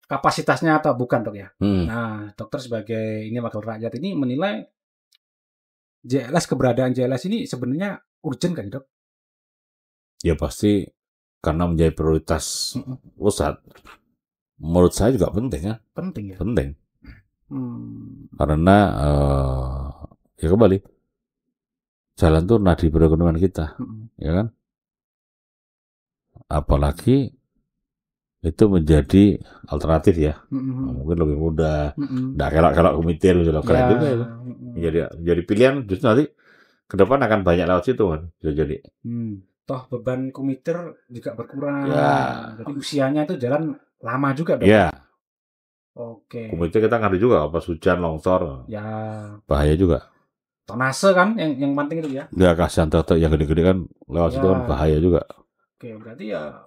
kapasitasnya atau bukan, Dok ya. Nah, dokter sebagai ini wakil rakyat ini menilai keberadaan JLS ini sebenarnya urgent kan, Dok? Ya pasti karena menjadi prioritas pusat. Menurut saya juga penting ya. Penting ya. Penting. Karena ya kembali jalan tuh nadi perekonomian kita, ya kan? Apalagi itu menjadi alternatif ya, mungkin lebih mudah, nggak kelak-kelak komitir, keren juga itu. Jadi pilihan justru nanti ke depan akan banyak lewat situ kan, bisa jadi. Toh beban komiter juga berkurang, jadi usianya itu jalan lama juga, Dok. Ya. Oke. Komiter kita ngerti juga, pas hujan longsor, ya bahaya juga. Tonase kan yang penting itu ya. Ya kasihan truk yang gede-gede kan lewat situ kan bahaya juga. Oke, berarti ya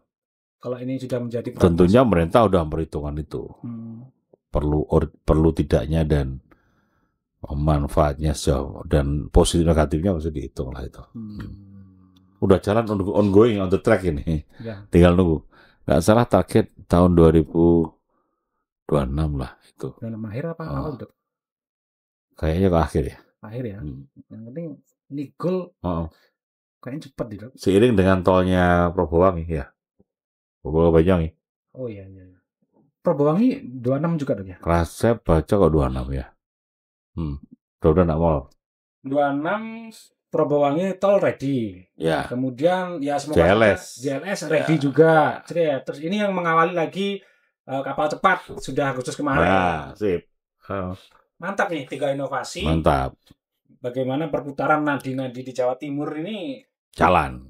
kalau ini sudah menjadi tentunya pemerintah udah memperhitungkan itu. Perlu tidaknya dan manfaatnya sejauh dan positif negatifnya masih dihitung lah itu. Udah jalan ongoing on the track ini. Ya. Tinggal nunggu. Nggak salah target tahun 2026 lah itu. Dan akhir apa awal, Dok? Kayaknya ke akhir ya. Akhir ya. Yang penting ini goal. Kayaknya cepat, Dok. Seiring dengan tolnya Probowangi ya. Banyuwangi. Oh iya. Probowangi 26 juga, Dok ya? Saya baca kok 26 ya. Udah nak mau. 26 Probowangi tol ready. Ya. Kemudian ya semoga JLS ready juga. Terus ini yang mengawali lagi kapal cepat sudah Agustus kemarin. Nah, sip. Mantap nih, 3 inovasi. Mantap. Bagaimana perputaran nadi-nadi di Jawa Timur ini jalan.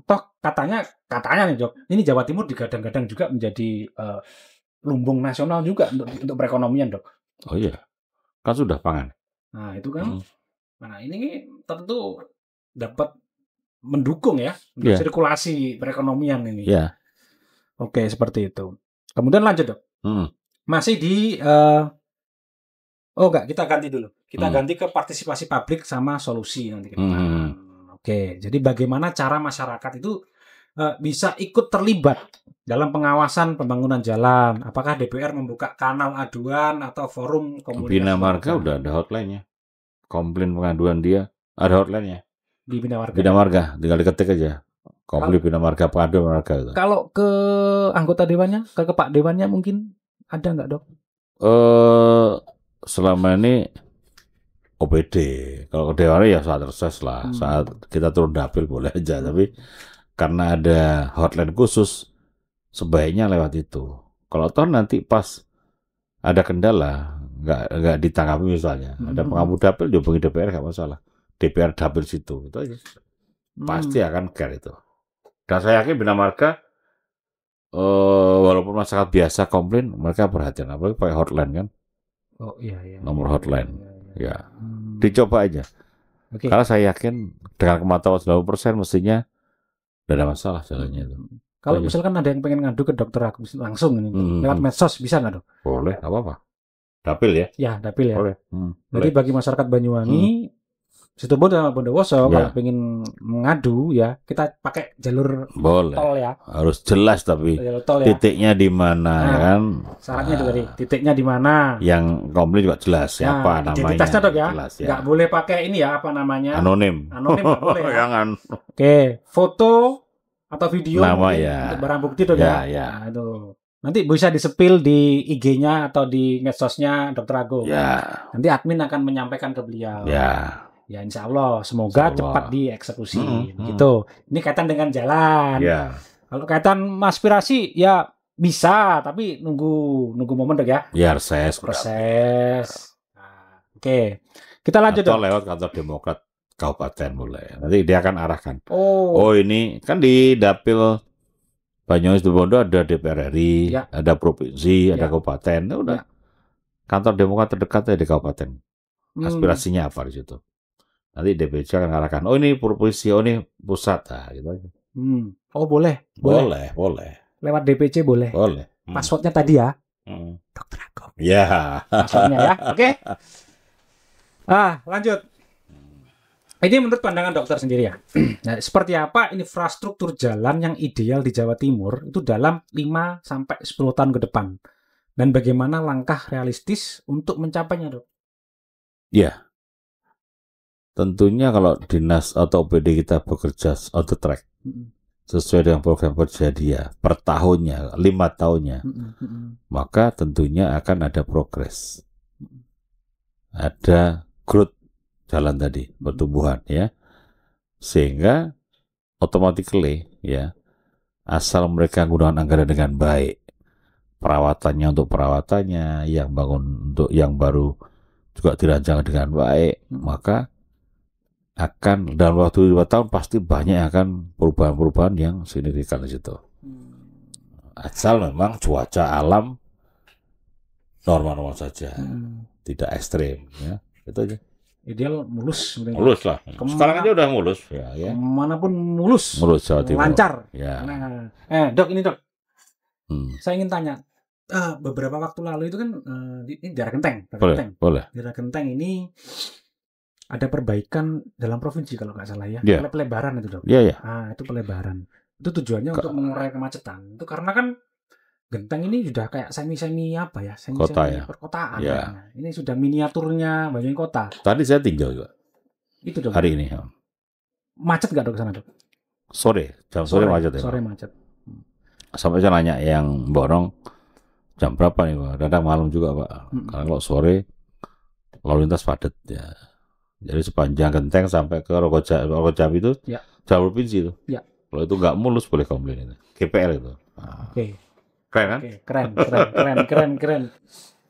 Toh katanya nih Dok, ini Jawa Timur digadang-gadang juga menjadi lumbung nasional juga untuk perekonomian Dok. Oh iya, kan sudah pangan. Nah itu kan, nah ini tentu dapat mendukung ya untuk sirkulasi perekonomian ini. Iya. Oke, seperti itu. Kemudian lanjut Dok. Masih di enggak, kita ganti dulu. Kita ganti ke partisipasi publik sama solusi nanti ke depan. Oke, jadi bagaimana cara masyarakat itu bisa ikut terlibat dalam pengawasan pembangunan jalan? Apakah DPR membuka kanal aduan atau forum komunikasi? Bina Marga udah ada hotline-nya. Komplain pengaduan dia ada hotline-nya. Di Bina Marga. Bina Marga, tinggal diketik aja. Komplain Bina Marga, pengaduan marga itu. Kalau ke anggota dewannya, ke Pak Dewannya mungkin ada nggak Dok? Selama ini OPD, kalau ke dewan ya saat reses lah, saat kita turun dapil boleh aja, tapi karena ada hotline khusus, sebaiknya lewat itu. Kalau toh nanti pas ada kendala, nggak ditanggapi misalnya, ada pengamu dapil dihubungi DPR nggak masalah, DPR dapil situ, itu aja, pasti akan care itu. Dan saya yakin Bina Marga, walaupun masyarakat biasa komplain, mereka perhatian, apalagi pakai hotline kan. Oh iya. Nomor hotline, ya. Dicoba aja. Okay. Karena saya yakin dengan kemampuan 90% mestinya tidak ada masalah jalannya itu. Kalau misalkan ada yang pengen ngadu ke dokter Agus langsung ini, lewat medsos bisa nggak Dok? Boleh, nggak apa-apa. Dapil ya? Ya, dapil ya. Boleh. Jadi bagi masyarakat Banyuwangi, Situbondo sama Bondowoso kalau pengen mengadu ya kita pakai jalur tol ya. Harus jelas tapi tol, ya. Titiknya di mana kan? Syaratnya itu tadi titiknya di mana. Yang komplain juga jelas siapa namanya. Identitasnya Dok ya. Jelas, ya. Nggak boleh pakai ini ya apa namanya? Anonim nggak boleh. Ya. Jangan. Oke, foto atau video nama ya. Untuk barang bukti Dok ya. Nah, itu. Nanti bisa disepil di IG-nya atau di medsosnya Dr. Agung. Ya. Nanti admin akan menyampaikan ke beliau. Ya insya Allah semoga cepat dieksekusi gitu. Ini kaitan dengan jalan. Kalau kaitan aspirasi ya bisa, tapi nunggu momen Dok ya. Ya reses. Nah, oke. Kita lanjut Atau lewat kantor Demokrat Kabupaten mulai. Nanti dia akan arahkan. Oh ini kan di dapil Banyuwangi Situbondo ada DPR RI, ada provinsi, ada kabupaten. Udah. Kantor Demokrat terdekat di kabupaten. Aspirasinya apa di situ? Nanti DPC akan ngarahkan, oh ini provinsi, oh ini pusat, nah, gitu aja. Oh boleh. Lewat DPC boleh. Passwordnya tadi ya, Dr. Agung. Ya. Passwordnya ya, oke. Lanjut. Ini menurut pandangan dokter sendiri ya. Nah, seperti apa infrastruktur jalan yang ideal di Jawa Timur itu dalam 5 sampai 10 tahun ke depan, dan bagaimana langkah realistis untuk mencapainya, Dok? Ya. Tentunya kalau dinas atau OPD kita bekerja on the track sesuai dengan program kerja dia per tahunnya, 5 tahunnya, maka tentunya akan ada progres, ada growth jalan tadi, pertumbuhan ya, sehingga automatically ya, asal mereka menggunakan anggaran dengan baik, perawatannya untuk perawatannya, yang bangun untuk yang baru juga dirancang dengan baik, maka akan dalam waktu 5 tahun pasti banyak akan perubahan-perubahan yang signifikan di situ. Asal memang cuaca alam normal-normal saja, tidak ekstrim, ya itu aja. Ideal mulus. Mulus lah. Sekarang aja udah mulus, ya. Kemanapun mulus. Mulus Jawa Timur. Lancar. Ya. Nah, Dok ini Dok, saya ingin tanya. Beberapa waktu lalu itu kan ini daerah Genteng. Boleh. Daerah Genteng ini ada perbaikan dalam provinsi kalau nggak salah ya. Pelebaran itu Dok. Iya. Nah, itu pelebaran. Itu tujuannya untuk mengurai kemacetan. Itu karena kan Genteng ini sudah kayak semi apa ya? Kota ya. Perkotaan. Ya. Ini sudah miniaturnya Banyuwangi kota. Tadi saya tinggal juga. Itu Dok. Hari ini. Macet nggak Dok sana Dok? Jam sore macet ya. Sore macet. Sampai saya nanya yang Borong jam berapa nih Pak? Kadang malam juga Pak. Karena kalau sore lalu lintas padat ya. Jadi sepanjang Genteng sampai ke Rogojabi itu jalur provinsi itu. Ya. Kalau itu nggak mulus boleh komplain itu. GPL itu. Oke. Keren kan? Keren.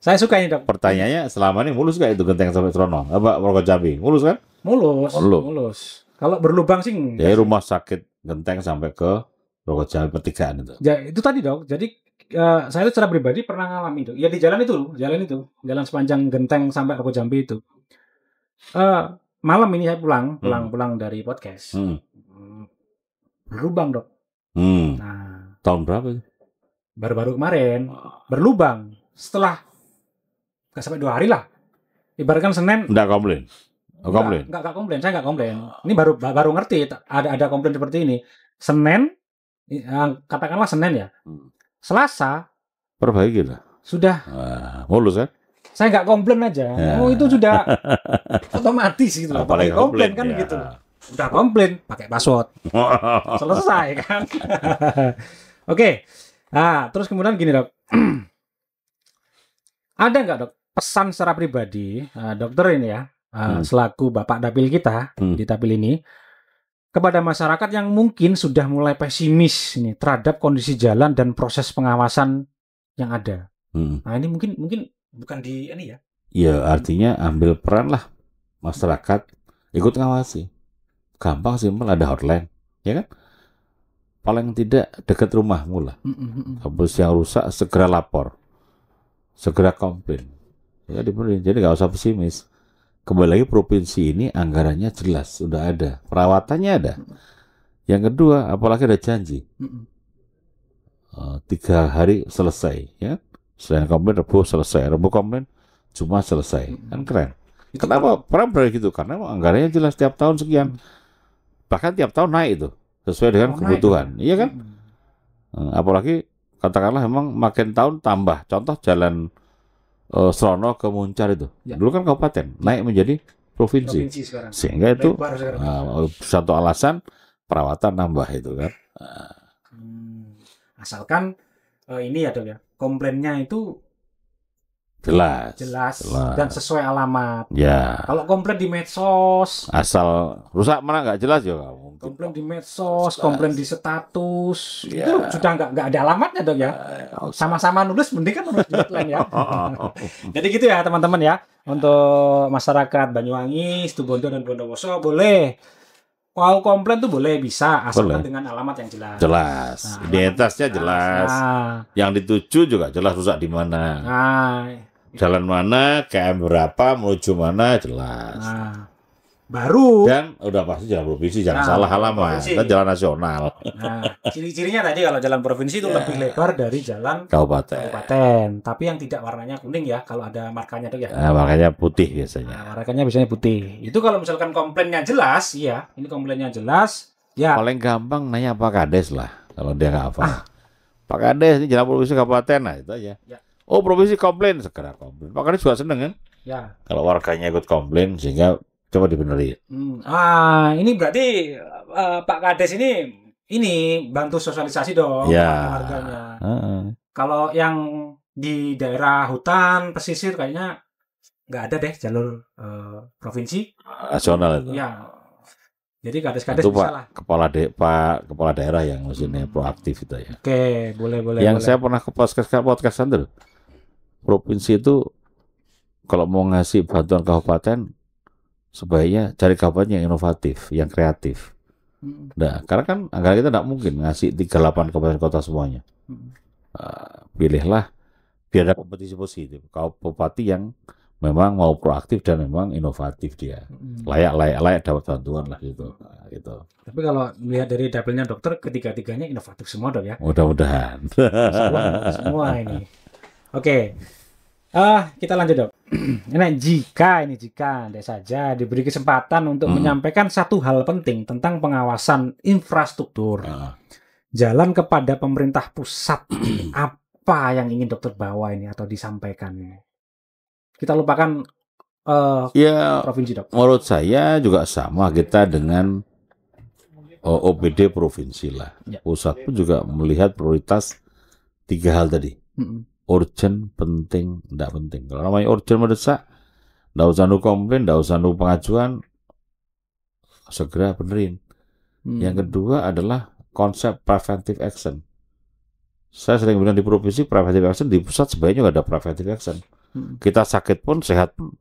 Saya suka ini Dok. Pertanyaannya selama ini mulus nggak itu Genteng sampai Trono? Apa Rogojabi? Mulus kan? Mulus. Kalau berlubang sih. Dari rumah sakit Genteng sampai ke Rokok Jambi pertigaan itu. Ya, itu tadi dok. Jadi saya itu secara pribadi pernah ngalami itu. Ya di jalan itu, jalan sepanjang Genteng sampai Rokok Jambi itu. Malam ini saya pulang dari podcast. Berlubang dok. Nah, tahun berapa itu? Baru-baru kemarin berlubang. Setelah nggak sampai 2 hari lah. Ibaratkan Senin. Nggak komplain. Komplain. Nggak komplain. Saya nggak komplain. Ini baru ngerti ada komplain seperti ini. Senin, katakanlah Senin ya. Selasa. Perbaiki lah. Sudah. Mulus kan? Saya nggak komplain aja. Oh itu sudah otomatis gitu. Apalagi komplain kan gitu. Udah komplain pakai password. Selesai kan. Oke. Nah, terus kemudian gini dok. Ada nggak dok pesan secara pribadi dokter ini ya selaku bapak dapil kita di dapil ini kepada masyarakat yang mungkin sudah mulai pesimis ini terhadap kondisi jalan dan proses pengawasan yang ada. Nah ini mungkin bukan di ini ya. Ya artinya ambil peran lah masyarakat ikut ngawasi. Gampang simpel ada hotline, ya kan? Paling tidak dekat rumahmu lah. Habis yang rusak segera lapor, segera komplain. Ya diberi. Jadi nggak usah pesimis. Kembali lagi provinsi ini anggarannya jelas, sudah ada, perawatannya ada. Yang kedua, apalagi ada janji 3 hari selesai, ya. Selain komplain, Rebu selesai, Rebu komplain, cuma selesai, kan keren. Kenapa? Pernah begitu? Karena anggarannya jelas tiap tahun sekian, bahkan tiap tahun naik itu. Sesuai dengan kebutuhan, iya kan? Apalagi katakanlah memang makin tahun tambah. Contoh jalan Srono ke Muncar itu, dulu kan kabupaten, naik menjadi provinsi sehingga itu satu alasan perawatan nambah itu kan. Asalkan ini ya dok ya, komplainnya itu jelas dan sesuai alamat. Ya. Kalau komplain di medsos, asal rusak mana nggak jelas ya kamu. Komplain di medsos, komplain di status, itu sudah nggak ada alamatnya dok ya. Sama-sama nulis, mending kan nulis di hotline ya. Jadi gitu ya teman-teman ya. Untuk masyarakat Banyuwangi, Situbondo dan Bondowoso boleh. Mau komplain tuh boleh, bisa asalkan dengan alamat yang jelas. Jelas, identitasnya jelas. Yang dituju juga jelas rusak di mana. Jalan mana, KM berapa, menuju mana, jelas. Baru. Dan udah pasti jalan provinsi, jangan salah alamat. Kan jalan nasional. Ciri-cirinya tadi kalau jalan provinsi itu lebih lebar dari jalan kabupaten. Tapi yang tidak warnanya kuning ya, kalau ada markanya tuh ya. Markanya putih biasanya. Markanya biasanya putih. Itu kalau misalkan komplainnya jelas, ya. Ini komplainnya jelas, ya. Paling gampang nanya Pak Kades lah, kalau dia nggak apa. Pak Kades ini jalan provinsi kabupaten, nah itu aja. Ya. Oh provinsi komplain, segera komplain. Pak Kades juga seneng kan? Ya. Kalau warganya ikut komplain sehingga coba dibenerin. Ini berarti Pak Kades ini bantu sosialisasi dong warganya. Kalau yang di daerah hutan pesisir kayaknya nggak ada deh jalur provinsi nasional itu. Ya. Jadi Kades-Kades bisa lah. Kepala daerah yang maksudnya proaktif itu ya. Oke, boleh. Yang saya pernah ke podcast Sander, provinsi itu kalau mau ngasih bantuan kabupaten sebaiknya cari kabupaten yang inovatif, yang kreatif. Nah, karena kan anggaran kita tidak mungkin ngasih 38 kabupaten kota semuanya. Pilihlah biar ada kompetisi positif. Kabupaten yang memang mau proaktif dan memang inovatif dia. Layak dapat bantuan lah gitu. Gitu. Tapi kalau melihat dari dapilnya dokter, ketiga-tiganya inovatif semua dok ya. Mudah-mudahan. Semua ini. Oke. Kita lanjut dok. Jika andai saja diberi kesempatan untuk menyampaikan satu hal penting tentang pengawasan infrastruktur jalan kepada pemerintah pusat, apa yang ingin dokter bawa ini atau disampaikan ini? Kita lupakan provinsi dok. Menurut saya juga sama kita dengan OPD provinsi lah. Pusat pun juga melihat prioritas 3 hal tadi. Urgent, penting, tidak penting. Kalau namanya urgent mendesak, tidak usah nunggu komplain, tidak usah nunggu pengajuan, segera benerin. Yang kedua adalah konsep preventive action. Saya sering bilang di provinsi preventive action, di pusat sebaiknya juga ada preventive action. Kita sakit pun, sehat pun,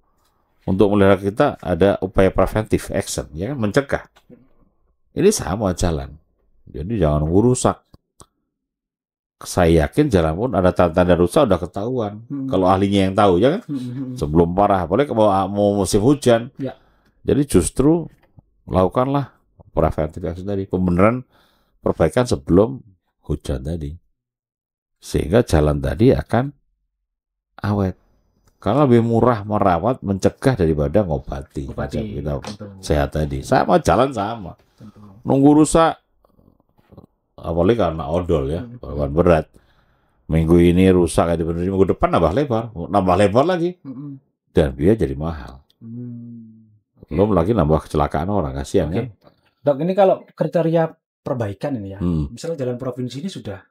untuk melihara kita ada upaya preventive action, ya kan, mencegah. Ini sama jalan. Jadi jangan nunggu rusak. saya yakin jalan pun ada tanda-tanda rusak udah ketahuan. Kalau ahlinya yang tahu ya kan, sebelum parah. Apalagi mau musim hujan. Ya. Jadi justru lakukanlah preventif action tadi, pembenaran perbaikan sebelum hujan tadi, sehingga jalan tadi akan awet. Karena lebih murah merawat, mencegah daripada ngobati. Kita sehat tadi. Sama jalan sama. Nunggu rusak, apalagi karena odol ya, bawaan berat. Minggu ini rusak kayak dibenerin, minggu depan nambah lebar lagi, dan biaya jadi mahal. Belum lagi nambah kecelakaan orang, kasihan kan. Dok, ini kalau kriteria perbaikan ini ya, misalnya jalan provinsi ini sudah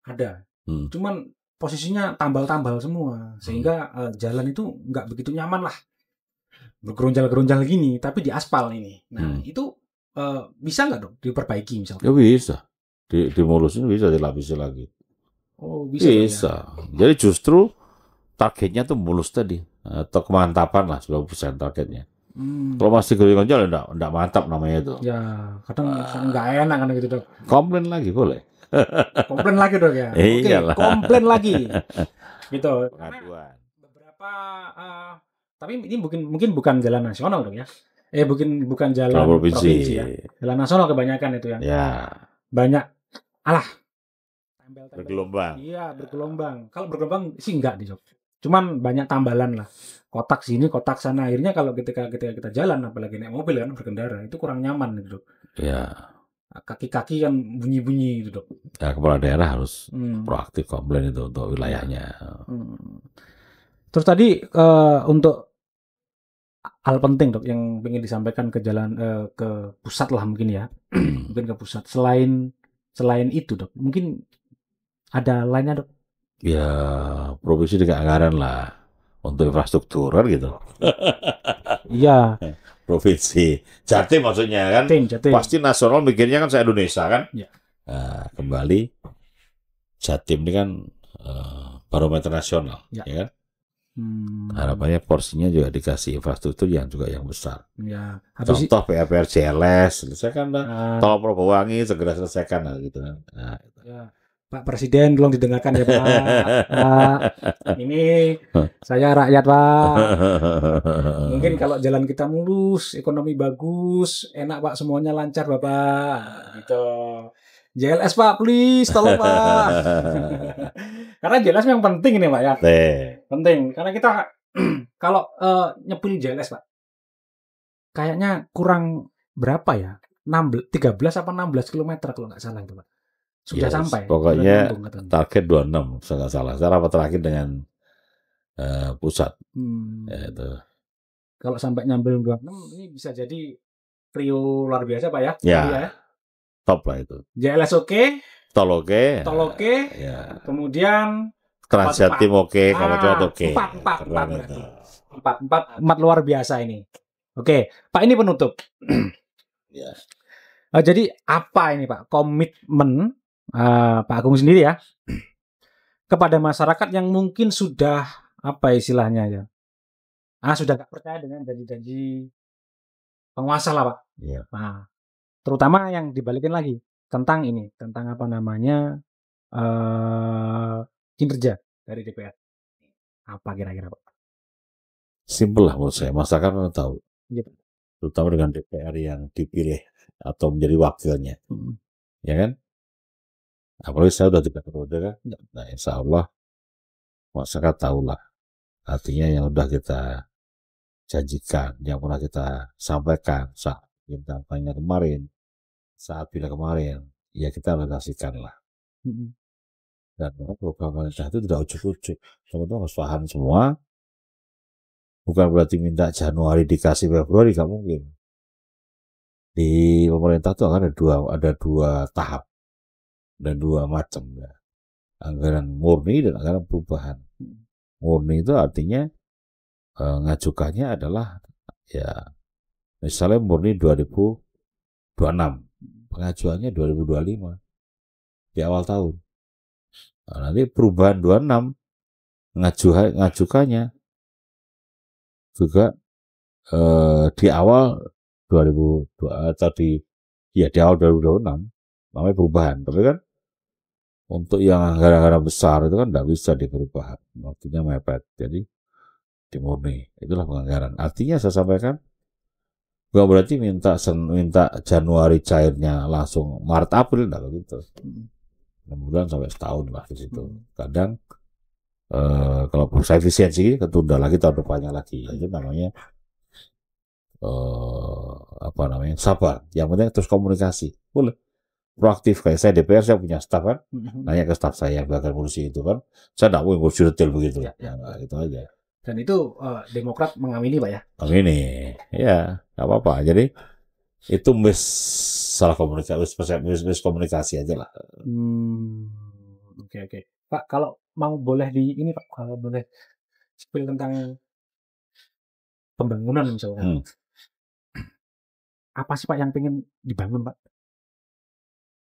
ada, cuman posisinya tambal-tambal semua, sehingga jalan itu nggak begitu nyaman lah, bergeronjal-geronjal gini, tapi di aspal ini. Nah, itu bisa nggak dok diperbaiki misalnya? Ya bisa, dimulusin bisa, dilapisi lagi. Oh bisa. Bisa. Ya? Jadi justru targetnya tuh mulus tadi, atau kemantapan lah 90% targetnya. Kalau masih geronjal enggak mantap namanya itu. Ya, kadang nggak enak kan gitu dok. Komplain lagi boleh. Komplain lagi dok ya. Oke, komplain lagi. Gitu. Pengaduan. Beberapa tapi ini mungkin bukan jalan nasional dok ya. Bukan jalan provinsi ya. Jalan nasional kebanyakan itu yang. Ya. Banyak bergelombang. Iya, bergelombang. Kalau bergelombang sih enggak nih, Dok. Cuman banyak tambalan lah. Kotak sini, kotak sana. Akhirnya kalau ketika kita jalan, apalagi naik mobil kan berkendara, itu kurang nyaman gitu, Dok. Iya. Kaki-kaki kan bunyi-bunyi gitu, Dok. Ya, kepala daerah harus proaktif komplain itu untuk wilayahnya. Terus tadi untuk hal penting, Dok, yang ingin disampaikan ke pusat lah mungkin ya. Mungkin ke pusat. Selain itu, Dok, mungkin ada lainnya, Dok? Ya, provinsi dengan anggaran lah untuk infrastruktur kan gitu. Iya. Provinsi, Jatim maksudnya kan. Jatim. Pasti nasional mikirnya kan se-Indonesia kan. Ya. Nah, kembali Jatim ini kan barometer nasional, ya kan. Harapannya porsinya juga dikasih infrastruktur yang besar. Ya. Contoh PAPR CLS selesaikan lah. Tol Probowangi segera selesaikan lah gitu kan. Nah, ya. Pak Presiden tolong didengarkan ya Pak. Ini saya rakyat Pak. Mungkin kalau jalan kita mulus, ekonomi bagus, enak Pak, semuanya lancar Bapak. Gitu. JLS Pak, please tolong Pak. Karena JLS yang penting ini Pak ya. Penting. Karena kita kalau nyepil JLS Pak, kayaknya kurang berapa ya? 13 apa 16 km kalau nggak salah itu Pak. Sudah sampai. Pokoknya target 26, saya nggak salah. Saya rapat terakhir dengan pusat. Ya, itu. Kalau sampai nyambil 26, ini bisa jadi trio luar biasa Pak ya. Ya. Top lah itu. JLS oke. Tol oke. Ya. Kemudian Transjatim oke. Kamu oke. Empat luar biasa ini. Oke, Pak, ini penutup. Ya. Jadi apa ini Pak komitmen Pak Agung sendiri ya kepada masyarakat yang mungkin sudah apa istilahnya ya sudah gak percaya dengan janji-janji penguasa lah Pak. Ya. Nah, terutama yang dibalikin lagi tentang apa namanya kinerja dari DPR. Apa kira-kira Pak? Simpel lah menurut saya, masyarakat kan tahu. Ya. Terutama dengan DPR yang dipilih atau menjadi wakilnya, ya kan? Apalagi saya udah 3 periode kan, nah insya Allah masyarakat tahulah artinya yang udah kita janjikan, yang pernah kita sampaikan saat kita tanya kemarin, saat bila kemarin, ya kita realisasikan lah. Dan program pemerintah itu tidak ujuk-ujuk, teman-teman harus paham semua. Bukan berarti minta Januari dikasih Februari, gak mungkin. Di pemerintah itu akan ada dua tahap dan 2 macam ya. Anggaran murni dan anggaran perubahan. Murni itu artinya ngajukannya adalah ya misalnya murni 2026, pengajuannya 2025 di awal tahun. Nah, nanti perubahan 26 ngajukannya juga di awal 2002 atau di awal 2026 namanya perubahan, tapi kan Untuk yang anggaran-anggaran besar itu kan tidak bisa di perubahan, waktunya mepet. Jadi dimurni, itulah penganggaran. Artinya saya sampaikan, bukan berarti minta Januari cairnya langsung Maret April, enggak begitu. 6 bulan sampai setahun lah di situ. Kadang kalau berusaha efisiensi ketunda lagi tahun depannya lagi. Itu namanya sabar. Yang penting terus komunikasi. Boleh proaktif, kayak saya DPR, saya punya staf kan, nanya ke staf saya bahkan ngurusi itu kan, saya tidak mau ngurusi detail begitu ya. Nah, itu aja. Dan itu Demokrat mengamini Pak ya? Mengamini, ya nggak apa-apa. Jadi itu salah komunikasi, miskomunikasi aja lah. Oke. Pak, kalau mau boleh ini Pak, kalau boleh spill tentang pembangunan misalnya. Apa sih Pak yang pengen dibangun Pak?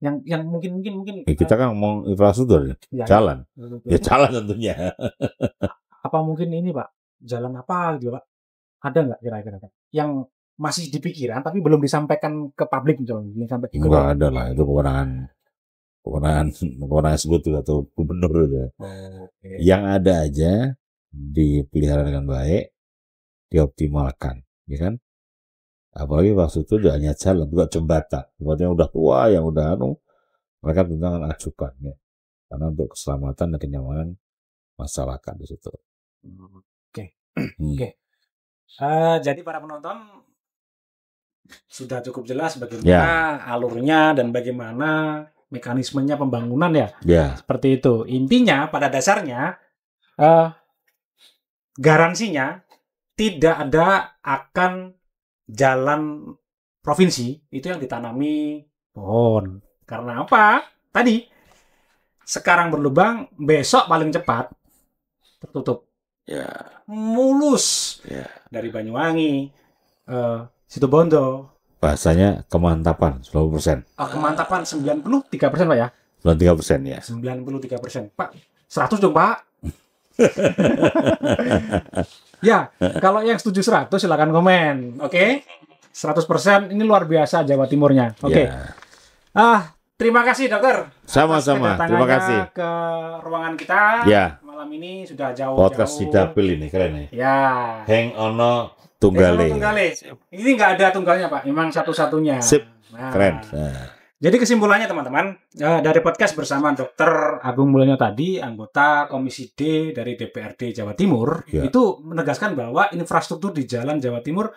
Yang mungkin kita kan ngomong infrastruktur ya, jalan. Ya jalan tentunya. Apa mungkin ini Pak, jalan apa gitu Pak? Ada nggak kira-kira Pak yang masih di pikiran tapi belum disampaikan ke publik misalnya? Enggak ada lah, itu kewenangan sebut atau gubernur itu. Yang ada aja dipelihara dengan baik, dioptimalkan, ya kan? Apalagi waktu itu tidak hanya jalan, juga jembatan yang udah tua, yang udah mereka tentu akan ajukan ya, karena untuk keselamatan dan kenyamanan masyarakat di situ. Oke. Jadi para penonton sudah cukup jelas bagaimana alurnya dan bagaimana mekanismenya pembangunan ya. Seperti itu. Intinya pada dasarnya garansinya tidak ada akan jalan provinsi itu yang ditanami pohon. Karena apa? Tadi sekarang berlubang, besok paling cepat tertutup. Mulus. Dari Banyuwangi, Situbondo. Bahasanya kemantapan 10%. Kemantapan 93% Pak ya? 93% ya. 93%. Pak, 100 dong Pak. Ya, kalau yang setuju 100 silakan komen. Oke? 100% ini luar biasa Jawa Timurnya. Oke. Terima kasih dokter. Sama-sama. Terima kasih ke ruangan kita. Malam ini sudah jauh. Podcast Sidapil ini keren ya. Heng ono tunggale. Ini nggak ada tunggalnya Pak. Memang satu-satunya. Sip. Keren. Jadi kesimpulannya teman-teman, dari podcast bersama Dr. Agung Mulyono tadi, anggota Komisi D dari DPRD Jawa Timur, itu menegaskan bahwa infrastruktur di jalan Jawa Timur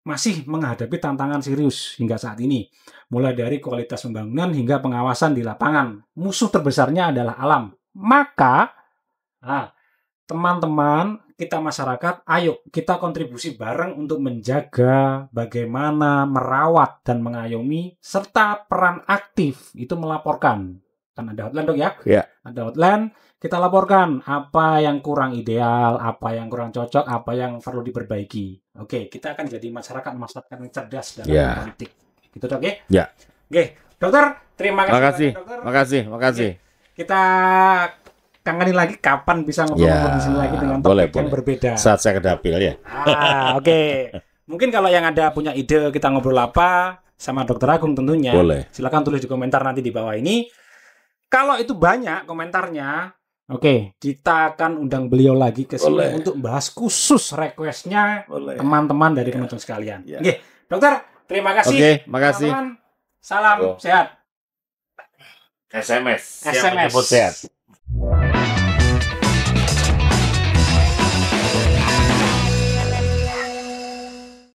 masih menghadapi tantangan serius hingga saat ini. Mulai dari kualitas pembangunan hingga pengawasan di lapangan. Musuh terbesarnya adalah alam. Maka, teman-teman, kita masyarakat, ayo kita kontribusi bareng untuk menjaga bagaimana merawat dan mengayomi, serta peran aktif itu melaporkan. Kan ada hotline dong ya? Ada hotline, kita laporkan apa yang kurang ideal, apa yang kurang cocok, apa yang perlu diperbaiki. Oke, kita akan jadi masyarakat yang cerdas dalam politik. Gitu dok ya? Oke, dokter, terima kasih. Terima kasih. Kita kangenin lagi kapan bisa ngobrol di sini lagi dengan topik yang berbeda. Saat saya ke dapil ya. Oke. Mungkin kalau yang ada punya ide kita ngobrol apa sama Dokter Agung tentunya. Boleh. Silakan tulis di komentar nanti di bawah ini. Kalau itu banyak komentarnya, kita akan undang beliau lagi ke sini untuk bahas khusus requestnya teman-teman dari teman-teman sekalian. Oke, dokter, terima kasih. Oke, makasih. Salam sehat. SMS. Siap menyebut sehat.